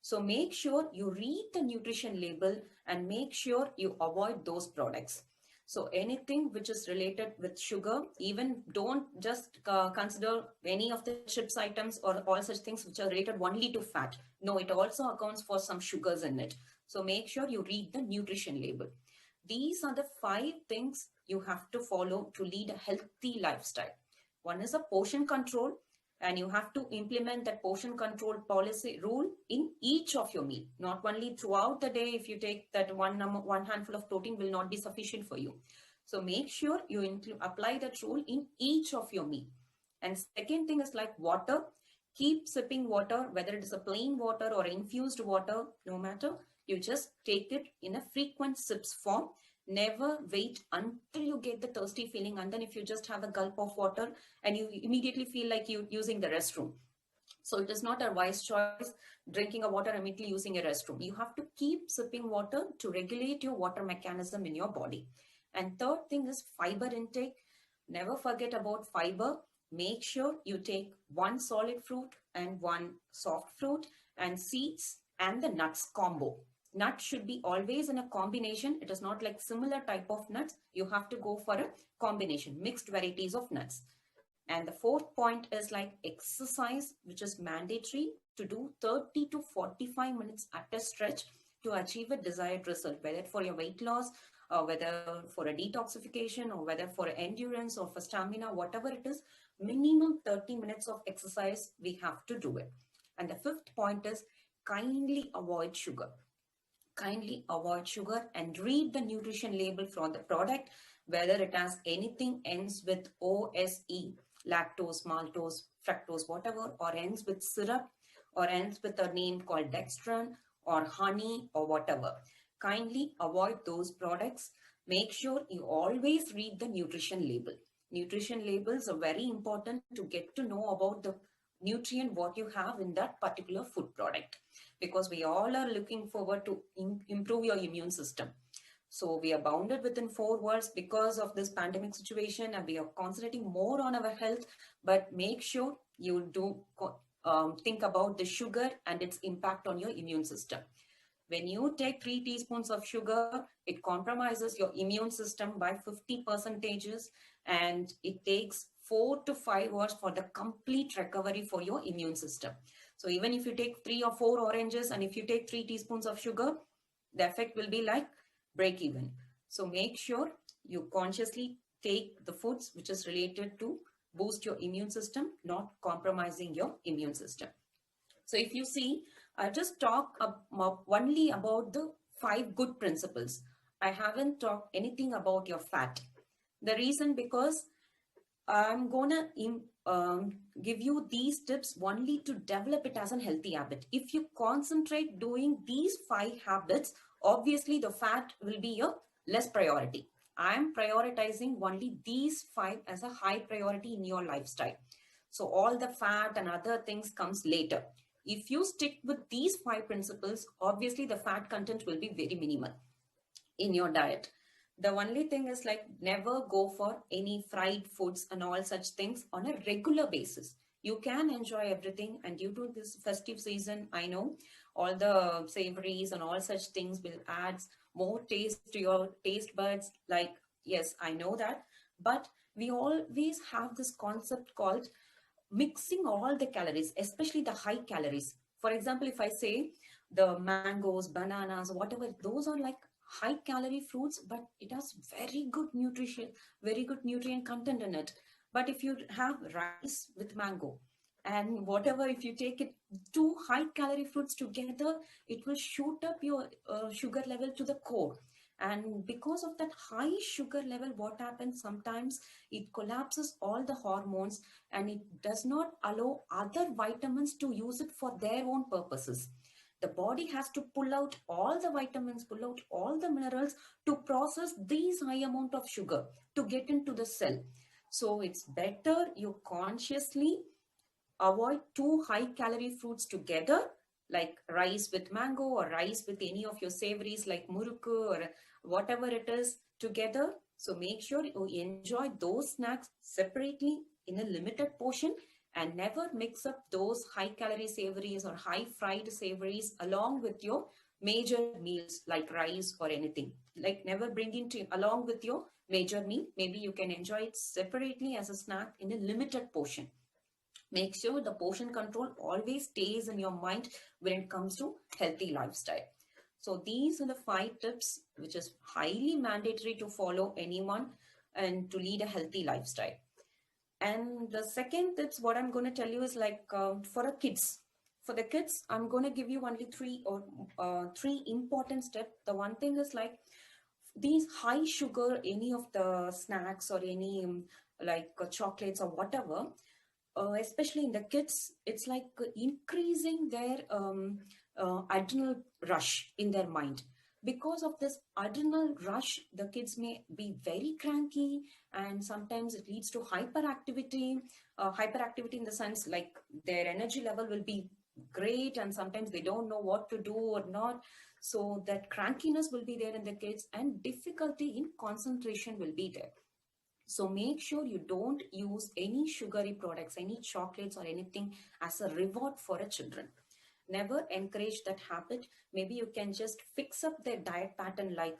So make sure you read the nutrition label and make sure you avoid those products. So anything which is related with sugar, even don't just consider any of the chips items or all such things which are related only to fat. No, it also accounts for some sugars in it. So make sure you read the nutrition label. These are the 5 things you have to follow to lead a healthy lifestyle. One is a portion control, and you have to implement that portion control policy rule in each of your meal. Not only throughout the day, if you take that one handful of protein will not be sufficient for you. So make sure you apply that rule in each of your meal. And second thing is like water. Keep sipping water, whether it is a plain water or infused water, no matter. You just take it in a frequent sips form. Never wait until you get the thirsty feeling, and then if you just have a gulp of water and you immediately feel like you're using the restroom. So it is not a wise choice, drinking a water immediately using a restroom. You have to keep sipping water to regulate your water mechanism in your body. And third thing is fiber intake. Never forget about fiber. Make sure you take 1 solid fruit and 1 soft fruit, and seeds and the nuts combo. Nuts should be always in a combination. It is not like similar type of nuts. You have to go for a combination, mixed varieties of nuts. And the fourth point is like exercise, which is mandatory to do 30 to 45 minutes at a stretch to achieve a desired result, whether for your weight loss, or whether for a detoxification, or whether for endurance or for stamina, whatever it is, minimum 30 minutes of exercise, we have to do it. And the fifth point is kindly avoid sugar. Kindly avoid sugar and read the nutrition label from the product, whether it has anything ends with OSE, lactose, maltose, fructose, whatever, or ends with syrup, or ends with a name called dextran or honey or whatever. Kindly avoid those products. Make sure you always read the nutrition label. Nutrition labels are very important to get to know about the nutrient what you have in that particular food product, because we all are looking forward to improve your immune system. So we are bounded within four walls because of this pandemic situation, and we are concentrating more on our health. But make sure you do think about the sugar and its impact on your immune system. When you take 3 teaspoons of sugar, it compromises your immune system by 50 percentages, and it takes 4 to 5 hours for the complete recovery for your immune system. So even if you take 3 or 4 oranges and if you take 3 teaspoons of sugar, the effect will be like break even. So make sure you consciously take the foods which is related to boost your immune system, not compromising your immune system. So if you see, I just talk only about the 5 good principles. I haven't talked anything about your fat. The reason because I'm gonna give you these tips only to develop it as a healthy habit. If you concentrate doing these 5 habits, obviously the fat will be a less priority. I'm prioritizing only these 5 as a high priority in your lifestyle. So all the fat and other things comes later. If you stick with these 5 principles, obviously the fat content will be very minimal in your diet. The only thing is like never go for any fried foods and all such things on a regular basis. You can enjoy everything, and due to this festive season, I know all the savories and all such things will add more taste to your taste buds. Like, yes, I know that, but we always have this concept called mixing all the calories, especially the high calories. For example, if I say the mangoes, bananas, whatever, those are like high calorie fruits, but it has very good nutrient content in it. But if you have rice with mango and whatever, if you take it two high calorie fruits together, it will shoot up your sugar level to the core. And because of that high sugar level, what happens sometimes, it collapses all the hormones and it does not allow other vitamins to use it for their own purposes. The body has to pull out all the vitamins, pull out all the minerals to process these high amount of sugar to get into the cell. So it's better you consciously avoid two high calorie fruits together, like rice with mango or rice with any of your savories like murukku or whatever it is together. So make sure you enjoy those snacks separately in a limited portion, and never mix up those high calorie savories or high fried savories along with your major meals like rice or anything. Like never bring it along with your major meal. Maybe you can enjoy it separately as a snack in a limited portion. Make sure the portion control always stays in your mind when it comes to healthy lifestyle. So these are the 5 tips which is highly mandatory to follow anyone and to lead a healthy lifestyle. And the second tips, what I'm going to tell you is like for the kids. For the kids, I'm going to give you only 3 important steps. The one thing is like these high sugar, any of the snacks or any chocolates or whatever, especially in the kids, it's like increasing their adrenal rush in their mind. Because of this adrenal rush, the kids may be very cranky, and sometimes it leads to hyperactivity. Hyperactivity in the sense like their energy level will be great, and sometimes they don't know what to do or not. So that crankiness will be there in the kids, and difficulty in concentration will be there. So make sure you don't use any sugary products, any chocolates or anything as a reward for a children. Never encourage that habit. Maybe you can just fix up their diet pattern, like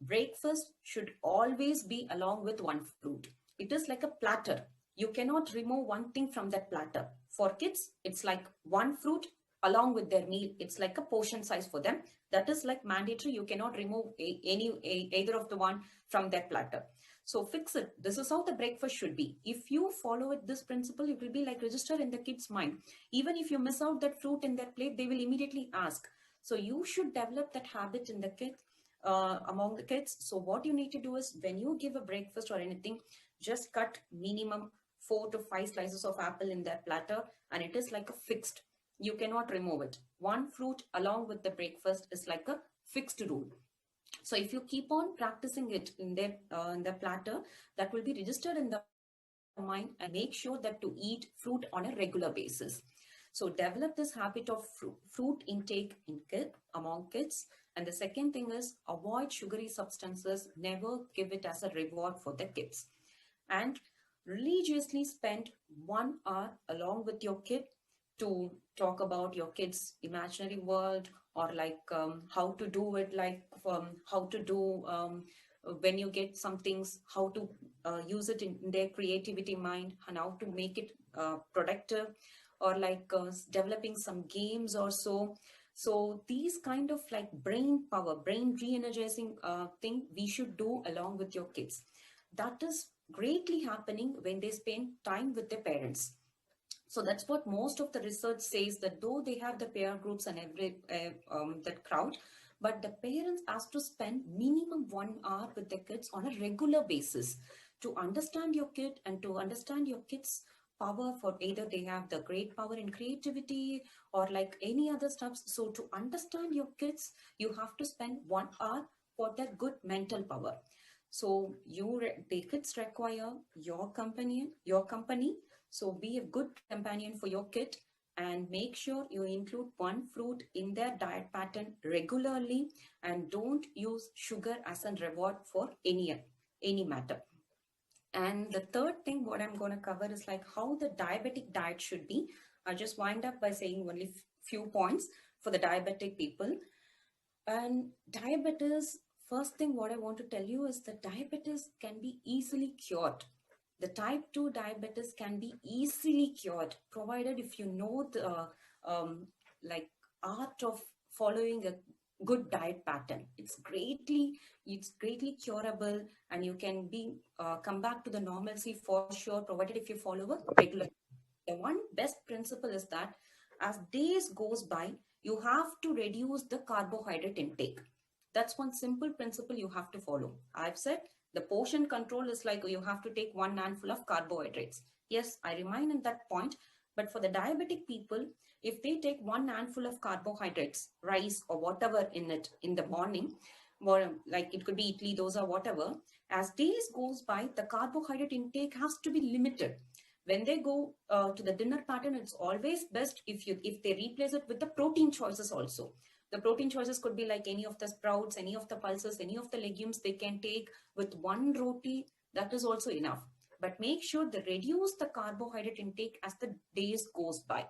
breakfast should always be along with one fruit. It is like a platter. You cannot remove one thing from that platter. For kids, it's like one fruit along with their meal. It's like a portion size for them. That is like mandatory. You cannot remove either of the one from that platter. So fix it. This is how the breakfast should be. If you follow it, this principle, it will be like register in the kid's mind. Even if you miss out that fruit in their plate, they will immediately ask. So you should develop that habit in the kids, among the kids. So what you need to do is when you give a breakfast or anything, just cut minimum 4 to 5 slices of apple in that platter, and it is like a fixed. You cannot remove it. One fruit along with the breakfast is like a fixed rule. So if you keep on practicing it in the platter, that will be registered in the mind, and make sure that to eat fruit on a regular basis. So develop this habit of fruit intake among kids. And the second thing is avoid sugary substances. Never give it as a reward for the kids. And religiously spend 1 hour along with your kid to talk about your kids' imaginary world, or like how to do it, like how to do when you get some things, how to use it in their creativity mind, and how to make it productive, or like developing some games or so. So these kind of like brain power, brain re-energizing thing we should do along with your kids. That is greatly happening when they spend time with their parents. So that's what most of the research says, that though they have the peer groups and every that crowd, but the parents has to spend minimum 1 hour with the kids on a regular basis to understand your kid and to understand your kids power, for either they have the great power in creativity or like any other stuff. So to understand your kids, you have to spend 1 hour for their good mental power. So the kids require your company. So be a good companion for your kid, and make sure you include one fruit in their diet pattern regularly, and don't use sugar as a reward for any matter. And the third thing what I'm going to cover is like how the diabetic diet should be. I'll just wind up by saying only few points for the diabetic people. And diabetes, first thing what I want to tell you is that diabetes can be easily cured. The type 2 diabetes can be easily cured, provided if you know the like art of following a good diet pattern. It's greatly curable, and you can be come back to the normalcy for sure, provided if you follow a regular. The one best principle is that as days goes by, you have to reduce the carbohydrate intake. That's one simple principle you have to follow. I've said the portion control is like you have to take 1 handful of carbohydrates. Yes, I remain in that point. But for the diabetic people, if they take 1 handful of carbohydrates, rice or whatever in it in the morning, or like it could be idli, dosa, whatever, as days goes by, the carbohydrate intake has to be limited. When they go to the dinner pattern, it's always best if they replace it with the protein choices also. The protein choices could be like any of the sprouts, any of the pulses, any of the legumes they can take with one roti. That is also enough. But make sure they reduce the carbohydrate intake as the days goes by.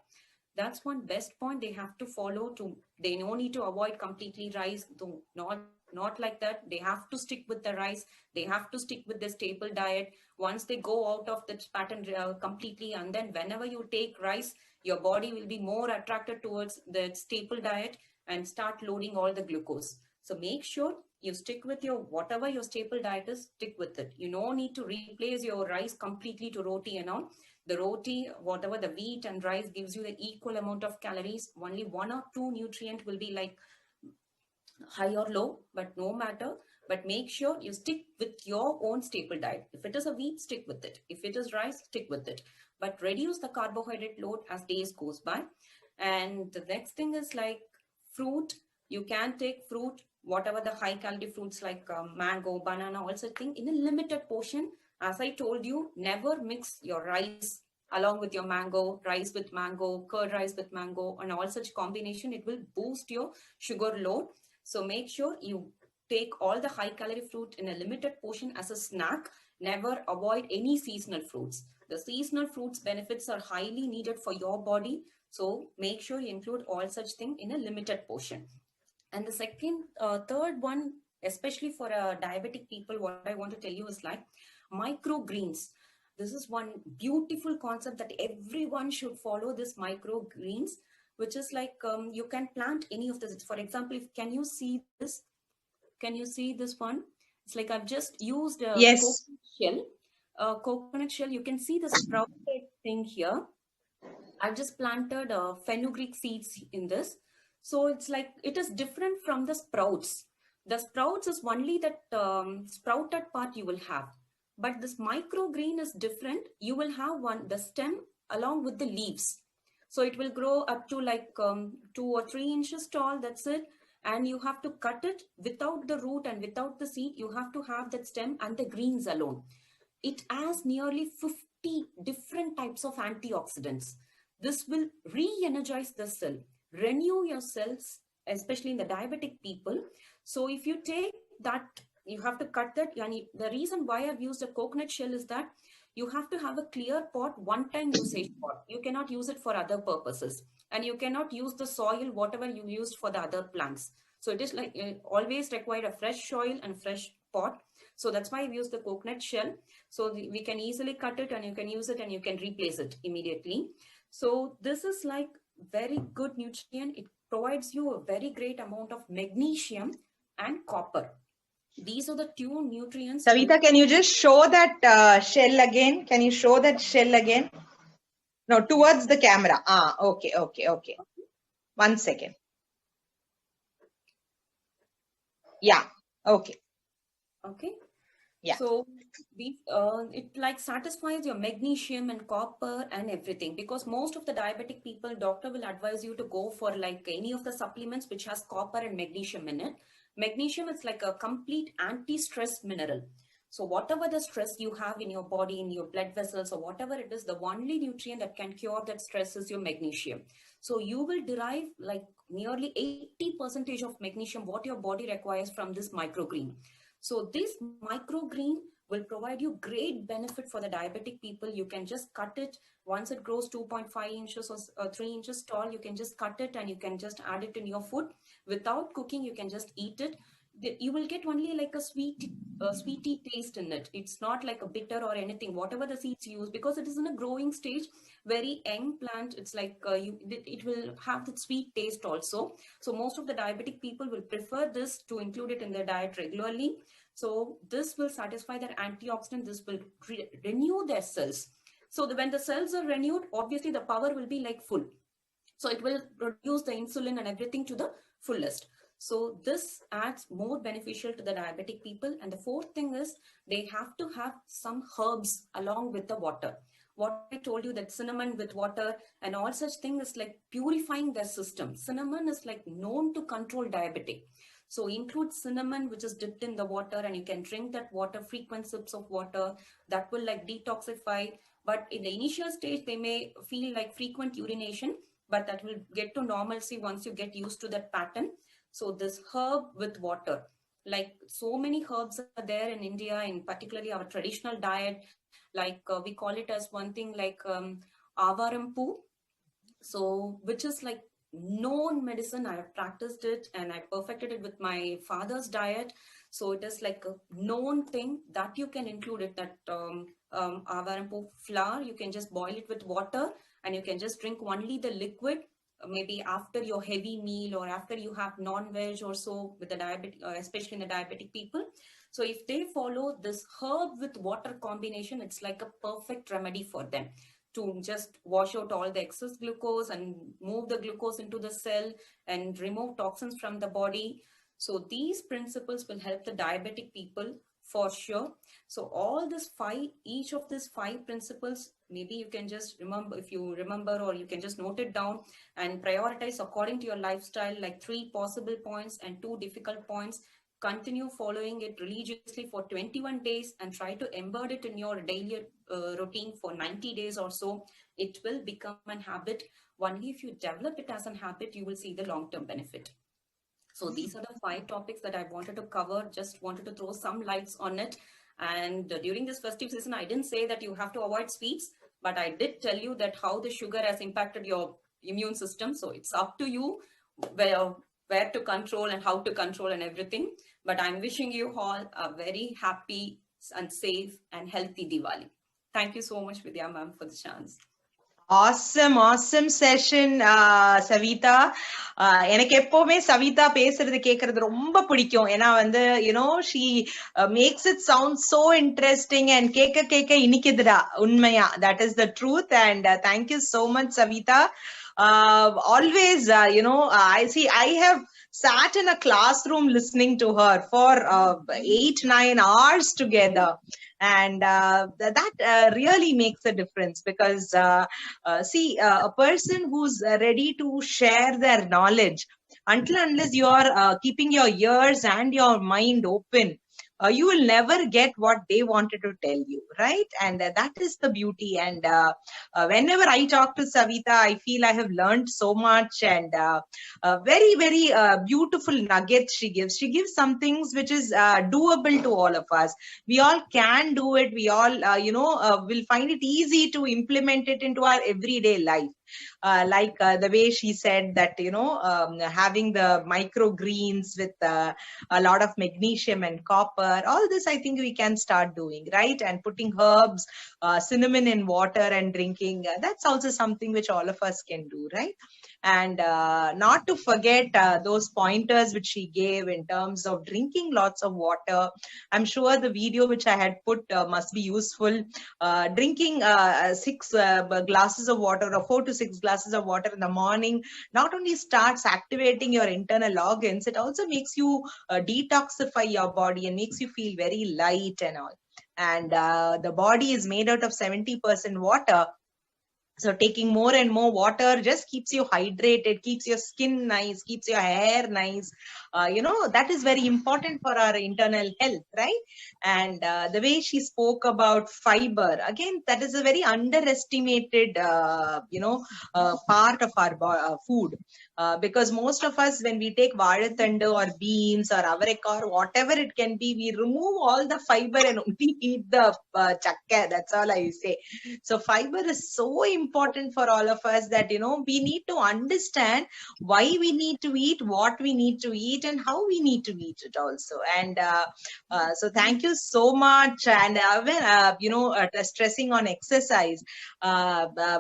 That's one best point they have to follow. They no need to avoid completely rice. Not like that. They have to stick with the rice. They have to stick with the staple diet. Once they go out of the pattern completely, and then whenever you take rice, your body will be more attracted towards the staple diet and start loading all the glucose. So make sure you stick with whatever your staple diet is, stick with it. You no need to replace your rice completely to roti and all. The roti, whatever the wheat and rice gives you the equal amount of calories. Only 1 or 2 nutrient will be like high or low, but no matter. But make sure you stick with your own staple diet. If it is a wheat, stick with it. If it is rice, stick with it. But reduce the carbohydrate load as days goes by. And the next thing is like fruit. You can take fruit, whatever the high calorie fruits like mango, banana, all such thing in a limited portion. As I told you, never mix your rice along with your mango, rice with mango, curd rice with mango, and all such combination. It will boost your sugar load. So make sure you take all the high calorie fruit in a limited portion as a snack. Never avoid any seasonal fruits. The seasonal fruits benefits are highly needed for your body. So make sure you include all such thing in a limited portion. And the third one, especially for diabetic people, what I want to tell you is like microgreens. This is one beautiful concept that everyone should follow, this microgreens, which is like you can plant any of this. For example, can you see this? Can you see this one? It's like I've just used a Yes. coconut shell. You can see the sprouted thing here. I've just planted fenugreek seeds in this. So it's like, it is different from the sprouts. The sprouts is only that sprouted part you will have. But this microgreen is different. You will have the stem along with the leaves. So it will grow up to like 2 or 3 inches tall. That's it. And you have to cut it without the root and without the seed. You have to have that stem and the greens alone. It has nearly 50 different types of antioxidants. This will re-energize the cell, renew your cells, especially in the diabetic people. So if you take that, you have to cut that. And the reason why I've used a coconut shell is that you have to have a clear pot, one-time usage pot. You cannot use it for other purposes. And you cannot use the soil, whatever you used for the other plants. So it is like always require a fresh soil and fresh pot. So that's why I've used the coconut shell. So we can easily cut it and you can use it and you can replace it immediately. So this is like very good nutrient. It provides you a very great amount of magnesium and copper. These are the two nutrients. Savitha, can you just show that shell again? Can you show that shell again? No, towards the camera. Okay. 1 second. Yeah. Okay. Yeah. So it like satisfies your magnesium and copper and everything, because most of the diabetic people, doctor will advise you to go for like any of the supplements which has copper and magnesium in it. Magnesium is like a complete anti-stress mineral. So whatever the stress you have in your body, in your blood vessels or whatever it is, the only nutrient that can cure that stress is your magnesium. So you will derive like nearly 80% of magnesium what your body requires from this microgreen. So this microgreen will provide you great benefit for the diabetic people. You can just cut it once it grows 2.5 inches or 3 inches tall. You can just cut it and you can just add it in your food without cooking. You can just eat it. You will get only like a sweety taste in it. It's not like a bitter or anything, whatever the seeds use, because it is in a growing stage, very young plant. It's like it will have the sweet taste also. So most of the diabetic people will prefer this to include it in their diet regularly. So this will satisfy their antioxidant. This will renew their cells. So when the cells are renewed, obviously the power will be like full. So it will produce the insulin and everything to the fullest. So this adds more beneficial to the diabetic people. And the fourth thing is they have to have some herbs along with the water. What I told you, that cinnamon with water and all such things is like purifying their system. Cinnamon is like known to control diabetic. So include cinnamon, which is dipped in the water, and you can drink that water, frequent sips of water. That will like detoxify. But in the initial stage, they may feel like frequent urination, but that will get to normalcy once you get used to that pattern. So this herb with water, like so many herbs are there in India, in particularly our traditional diet, like we call it as one thing like avarampu. So which is like known medicine. I have practiced it and I perfected it with my father's diet. So it is like a known thing that you can include it, that avarampu flour. You can just boil it with water and you can just drink only the liquid, maybe after your heavy meal or after you have non-veg or so, with the diabetic, especially in the diabetic people. So if they follow this herb with water combination, it's like a perfect remedy for them to just wash out all the excess glucose and move the glucose into the cell and remove toxins from the body. So these principles will help the diabetic people for sure. So all this each of these 5 principles, maybe you can just remember, if you remember, or you can just note it down and prioritize according to your lifestyle, like 3 possible points and 2 difficult points. Continue following it religiously for 21 days and try to embed it in your daily routine for 90 days or so. It will become a habit. Only if you develop it as a habit, you will see the long-term benefit. So these are the 5 topics that I wanted to cover. Just wanted to throw some lights on it. And during this festive season, I didn't say that you have to avoid sweets, but I did tell you that how the sugar has impacted your immune system. So it's up to you where to control and how to control and everything. But I'm wishing you all a very happy and safe and healthy Diwali. Thank you so much, Vidyaa ma'am, for the chance. Awesome session, Savitha. எனக்கு எப்பவுமே Savitha பேசுறது கேக்குறது ரொம்ப பிடிக்கும். ஏன்னா வந்து she makes it sound so interesting and கேட்க இனிக்குதுடா உண்மையா. That is the truth. And thank you so much, Savitha, always, I have sat in a classroom listening to her for 8-9 hours together. And that really makes a difference, because a person who's ready to share their knowledge, unless you are keeping your ears and your mind open, you will never get what they wanted to tell you, right? And that is the beauty. And whenever I talk to Savitha, I feel I have learned so much, and very, very beautiful nuggets she gives. She gives some things which is doable to all of us. We all can do it. We all, will find it easy to implement it into our everyday life. Like the way she said that, having the microgreens with a lot of magnesium and copper, all this I think we can start doing, right? And putting herbs, cinnamon in water and drinking, that's also something which all of us can do, right? And not to forget those pointers which she gave in terms of drinking lots of water. I'm sure the video which I had put must be useful. Drinking 6 glasses of water, or 4 to 6 glasses of water in the morning, not only starts activating your internal organs, it also makes you detoxify your body and makes you feel very light and all. And the body is made out of 70% water. So taking more and more water just keeps you hydrated, keeps your skin nice, keeps your hair nice. That is very important for our internal health, right? And the way she spoke about fiber, again, that is a very underestimated, part of our food. Because most of us, when we take vadathandu or beans or avarekka or whatever it can be, we remove all the fiber and only eat the chakka. That's all I say. So fiber is so important for all of us that, we need to understand why we need to eat, what we need to eat, and how we need to eat it also. And so thank you so much. And stressing on exercise,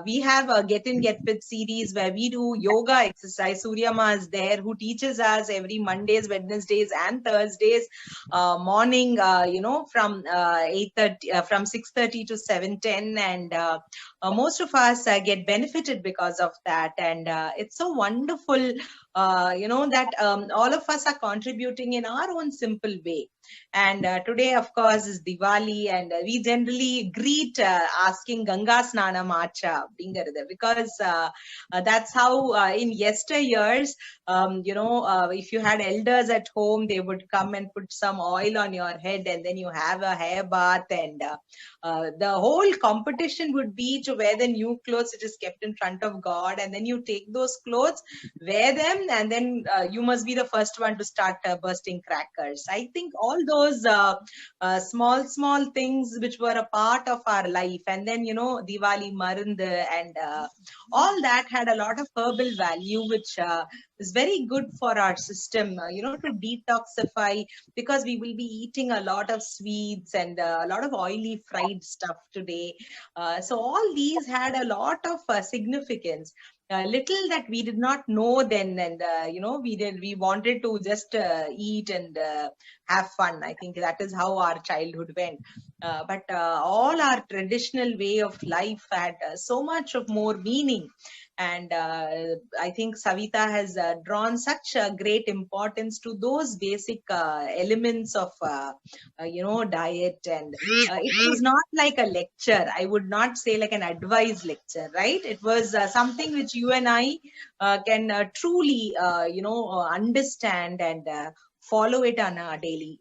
we have a Get In Get Fit series where we do yoga exercise. Suryama is there, who teaches us every Mondays, Wednesdays and Thursdays morning, from 8:30, from 6:30 to 7:10. And most of us get benefited because of that. And it's so wonderful, that all of us are contributing in our own simple way. And today, of course, is Diwali, and we generally greet asking Ganga Snana Macha, because that's how in yesteryears, if you had elders at home, they would come and put some oil on your head, and then you have a hair bath, and the whole competition would be to wear the new clothes which is kept in front of God, and then you take those clothes, wear them, and then you must be the first one to start bursting crackers. I think all those small things which were a part of our life, and then Diwali Marund and all that had a lot of herbal value, which is very good for our system, to detoxify, because we will be eating a lot of sweets and a lot of oily fried stuff today. So all these had a lot of significance. Little that we did not know then, and we wanted to just eat and have fun. I think that is how our childhood went. But all our traditional way of life had so much of more meaning. And I think Savitha has drawn such a great importance to those basic elements of, diet. And it was not like a lecture. I would not say like an advice lecture, right? It was something which you and I can truly, understand and follow it on a daily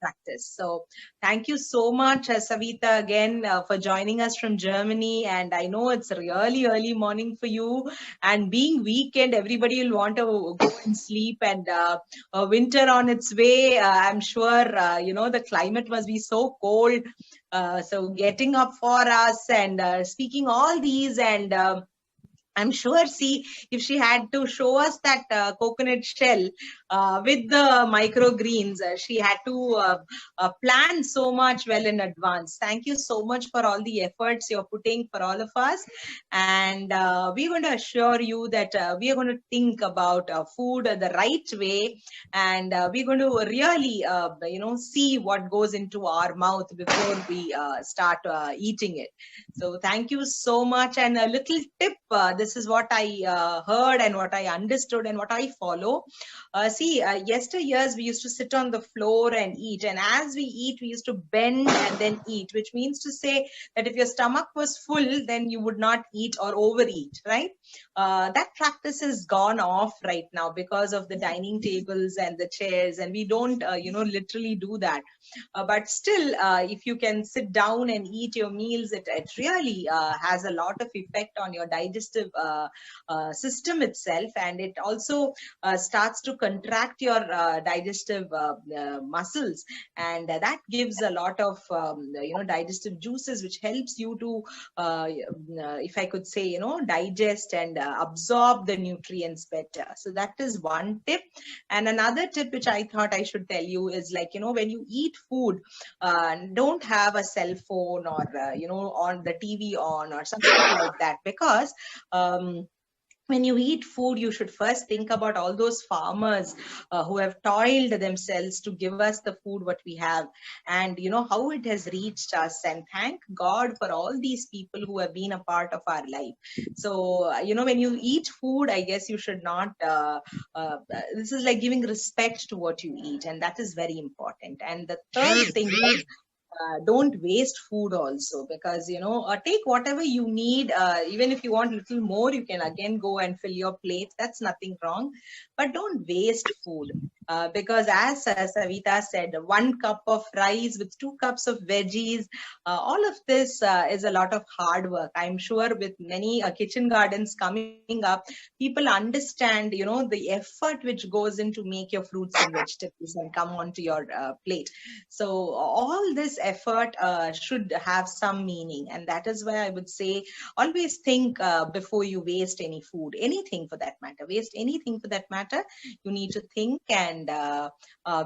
practice. So thank you so much, Savitha, again for joining us from Germany. And I know it's really early morning for you, and being weekend, everybody will want to go and sleep, and winter on its way. I'm sure, the climate must be so cold. So getting up for us and speaking all these, and I'm sure, see, if she had to show us that coconut shell with the microgreens, she had to plan so much well in advance. Thank you so much for all the efforts you're putting for all of us. And we're going to assure you that we are going to think about food the right way. And we're going to really, see what goes into our mouth before we start eating it. So thank you so much. And a little tip, this is what I heard and what I understood and what I follow. Yesteryears we used to sit on the floor and eat, and as we eat, we used to bend and then eat, which means to say that if your stomach was full, then you would not eat or overeat, right? That practice is gone off right now because of the dining tables and the chairs, and we don't, literally do that. But still, if you can sit down and eat your meals, it really has a lot of effect on your digestive system itself, and it also starts to contract your digestive muscles, and that gives a lot of digestive juices, which helps you to if I could say, digest and absorb the nutrients better. So that is one tip. And another tip which I thought I should tell you is, like, when you eat food, don't have a cell phone or on the TV on or something like that, because when you eat food, you should first think about all those farmers who have toiled themselves to give us the food what we have, and how it has reached us, and thank God for all these people who have been a part of our life. So when you eat food, I guess you should not this is like giving respect to what you eat, and that is very important. And the third thing is, don't waste food also, because take whatever you need. Even if you want a little more, you can again go and fill your plate. That's nothing wrong, but don't waste food, because as Savitha said, 1 cup of rice with 2 cups of veggies, all of this is a lot of hard work. I'm sure with many kitchen gardens coming up, people understand the effort which goes into make your fruits and vegetables and come onto your plate. So all this effort should have some meaning, and that is why I would say, always think before you waste any food, anything for that matter. Waste anything for that matter, you need to think. And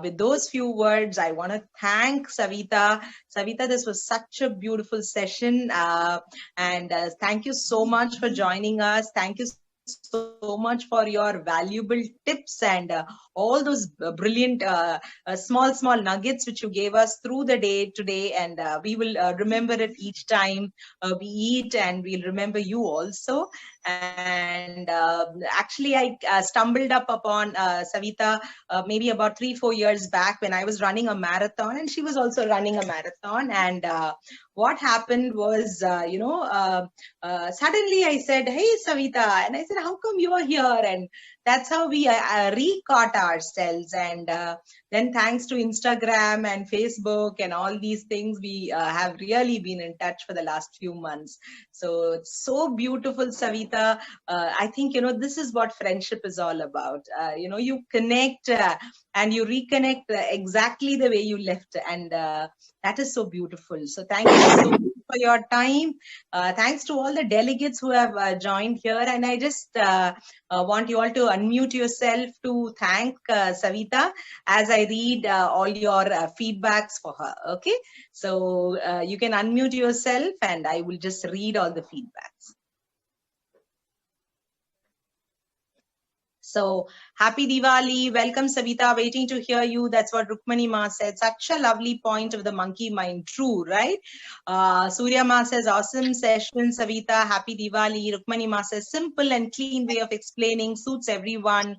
with those few words, I want to thank Savitha. Savitha, this was such a beautiful session, and thank you so much for joining us. Thank you so much for your valuable tips and all those brilliant small nuggets which you gave us through the day today, and we will remember it each time we eat, and we'll remember you also. And actually, I stumbled upon Savitha maybe about 3-4 years back when I was running a marathon, and she was also running a marathon. And what happened was, suddenly I said, "Hey, Savitha," and I said, "How come you are here?" And that's how we re-caught ourselves. And then thanks to Instagram and Facebook and all these things, we have really been in touch for the last few months. So it's so beautiful, Savitha. I think, this is what friendship is all about. You connect and you reconnect exactly the way you left. And that is so beautiful. So thank you so much for your time. Thanks to all the delegates who have joined here. And I just want you all to unmute yourself to thank Savitha as I read all your feedbacks for her. Okay, so you can unmute yourself and I will just read all the feedbacks. So, happy Diwali. Welcome, Savitha. Waiting to hear you. That's what Rukmani Ma said. Such a lovely point of the monkey mind. True, right? Surya Ma says, awesome session, Savitha. Happy Diwali. Rukmani Ma says, simple and clean way of explaining. Suits everyone.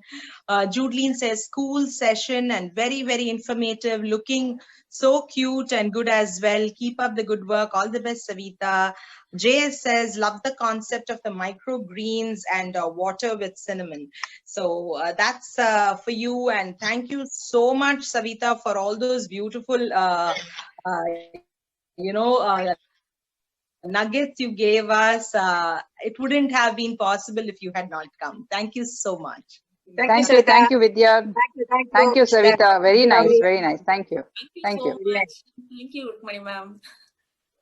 Judeline says, cool session and very, very informative. Looking so cute and good as well. Keep up the good work. All the best, Savitha. JS says, love the concept of the microgreens and water with cinnamon. So that's for you. And thank you so much, Savitha, for all those beautiful, nuggets you gave us. It wouldn't have been possible if you had not come. Thank you so much. Thank you, Vidya. Thank you, Savitha. Very nice, very nice. Thank you. Thank you so much. Thank you, Rukmani ma'am.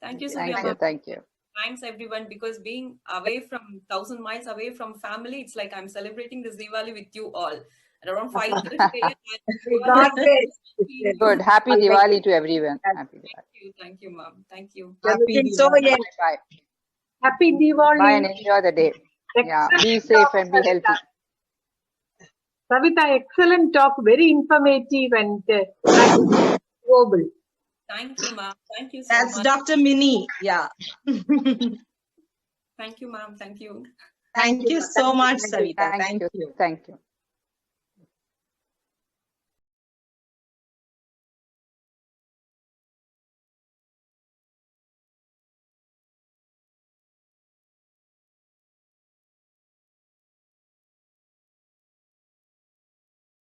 Thank you, Surya. Thank you. Thanks, everyone, because being away from 1,000 miles away from family, it's like I'm celebrating this Diwali with you all. At around 5:30 a.m. Good. Happy Diwali to everyone. Happy Diwali. Thank you, ma'am. Thank you. Happy Diwali. Bye. Happy Diwali. Bye and enjoy the day. Yeah. Be safe and be healthy. Savitha, excellent talk. Very informative and global. Thank you, ma'am. Thank you so That's much. Dr. Mini. Yeah. Thank you, ma'am. Thank you. Thank you so much, Savitha. Thank you. Thank you. Thank you.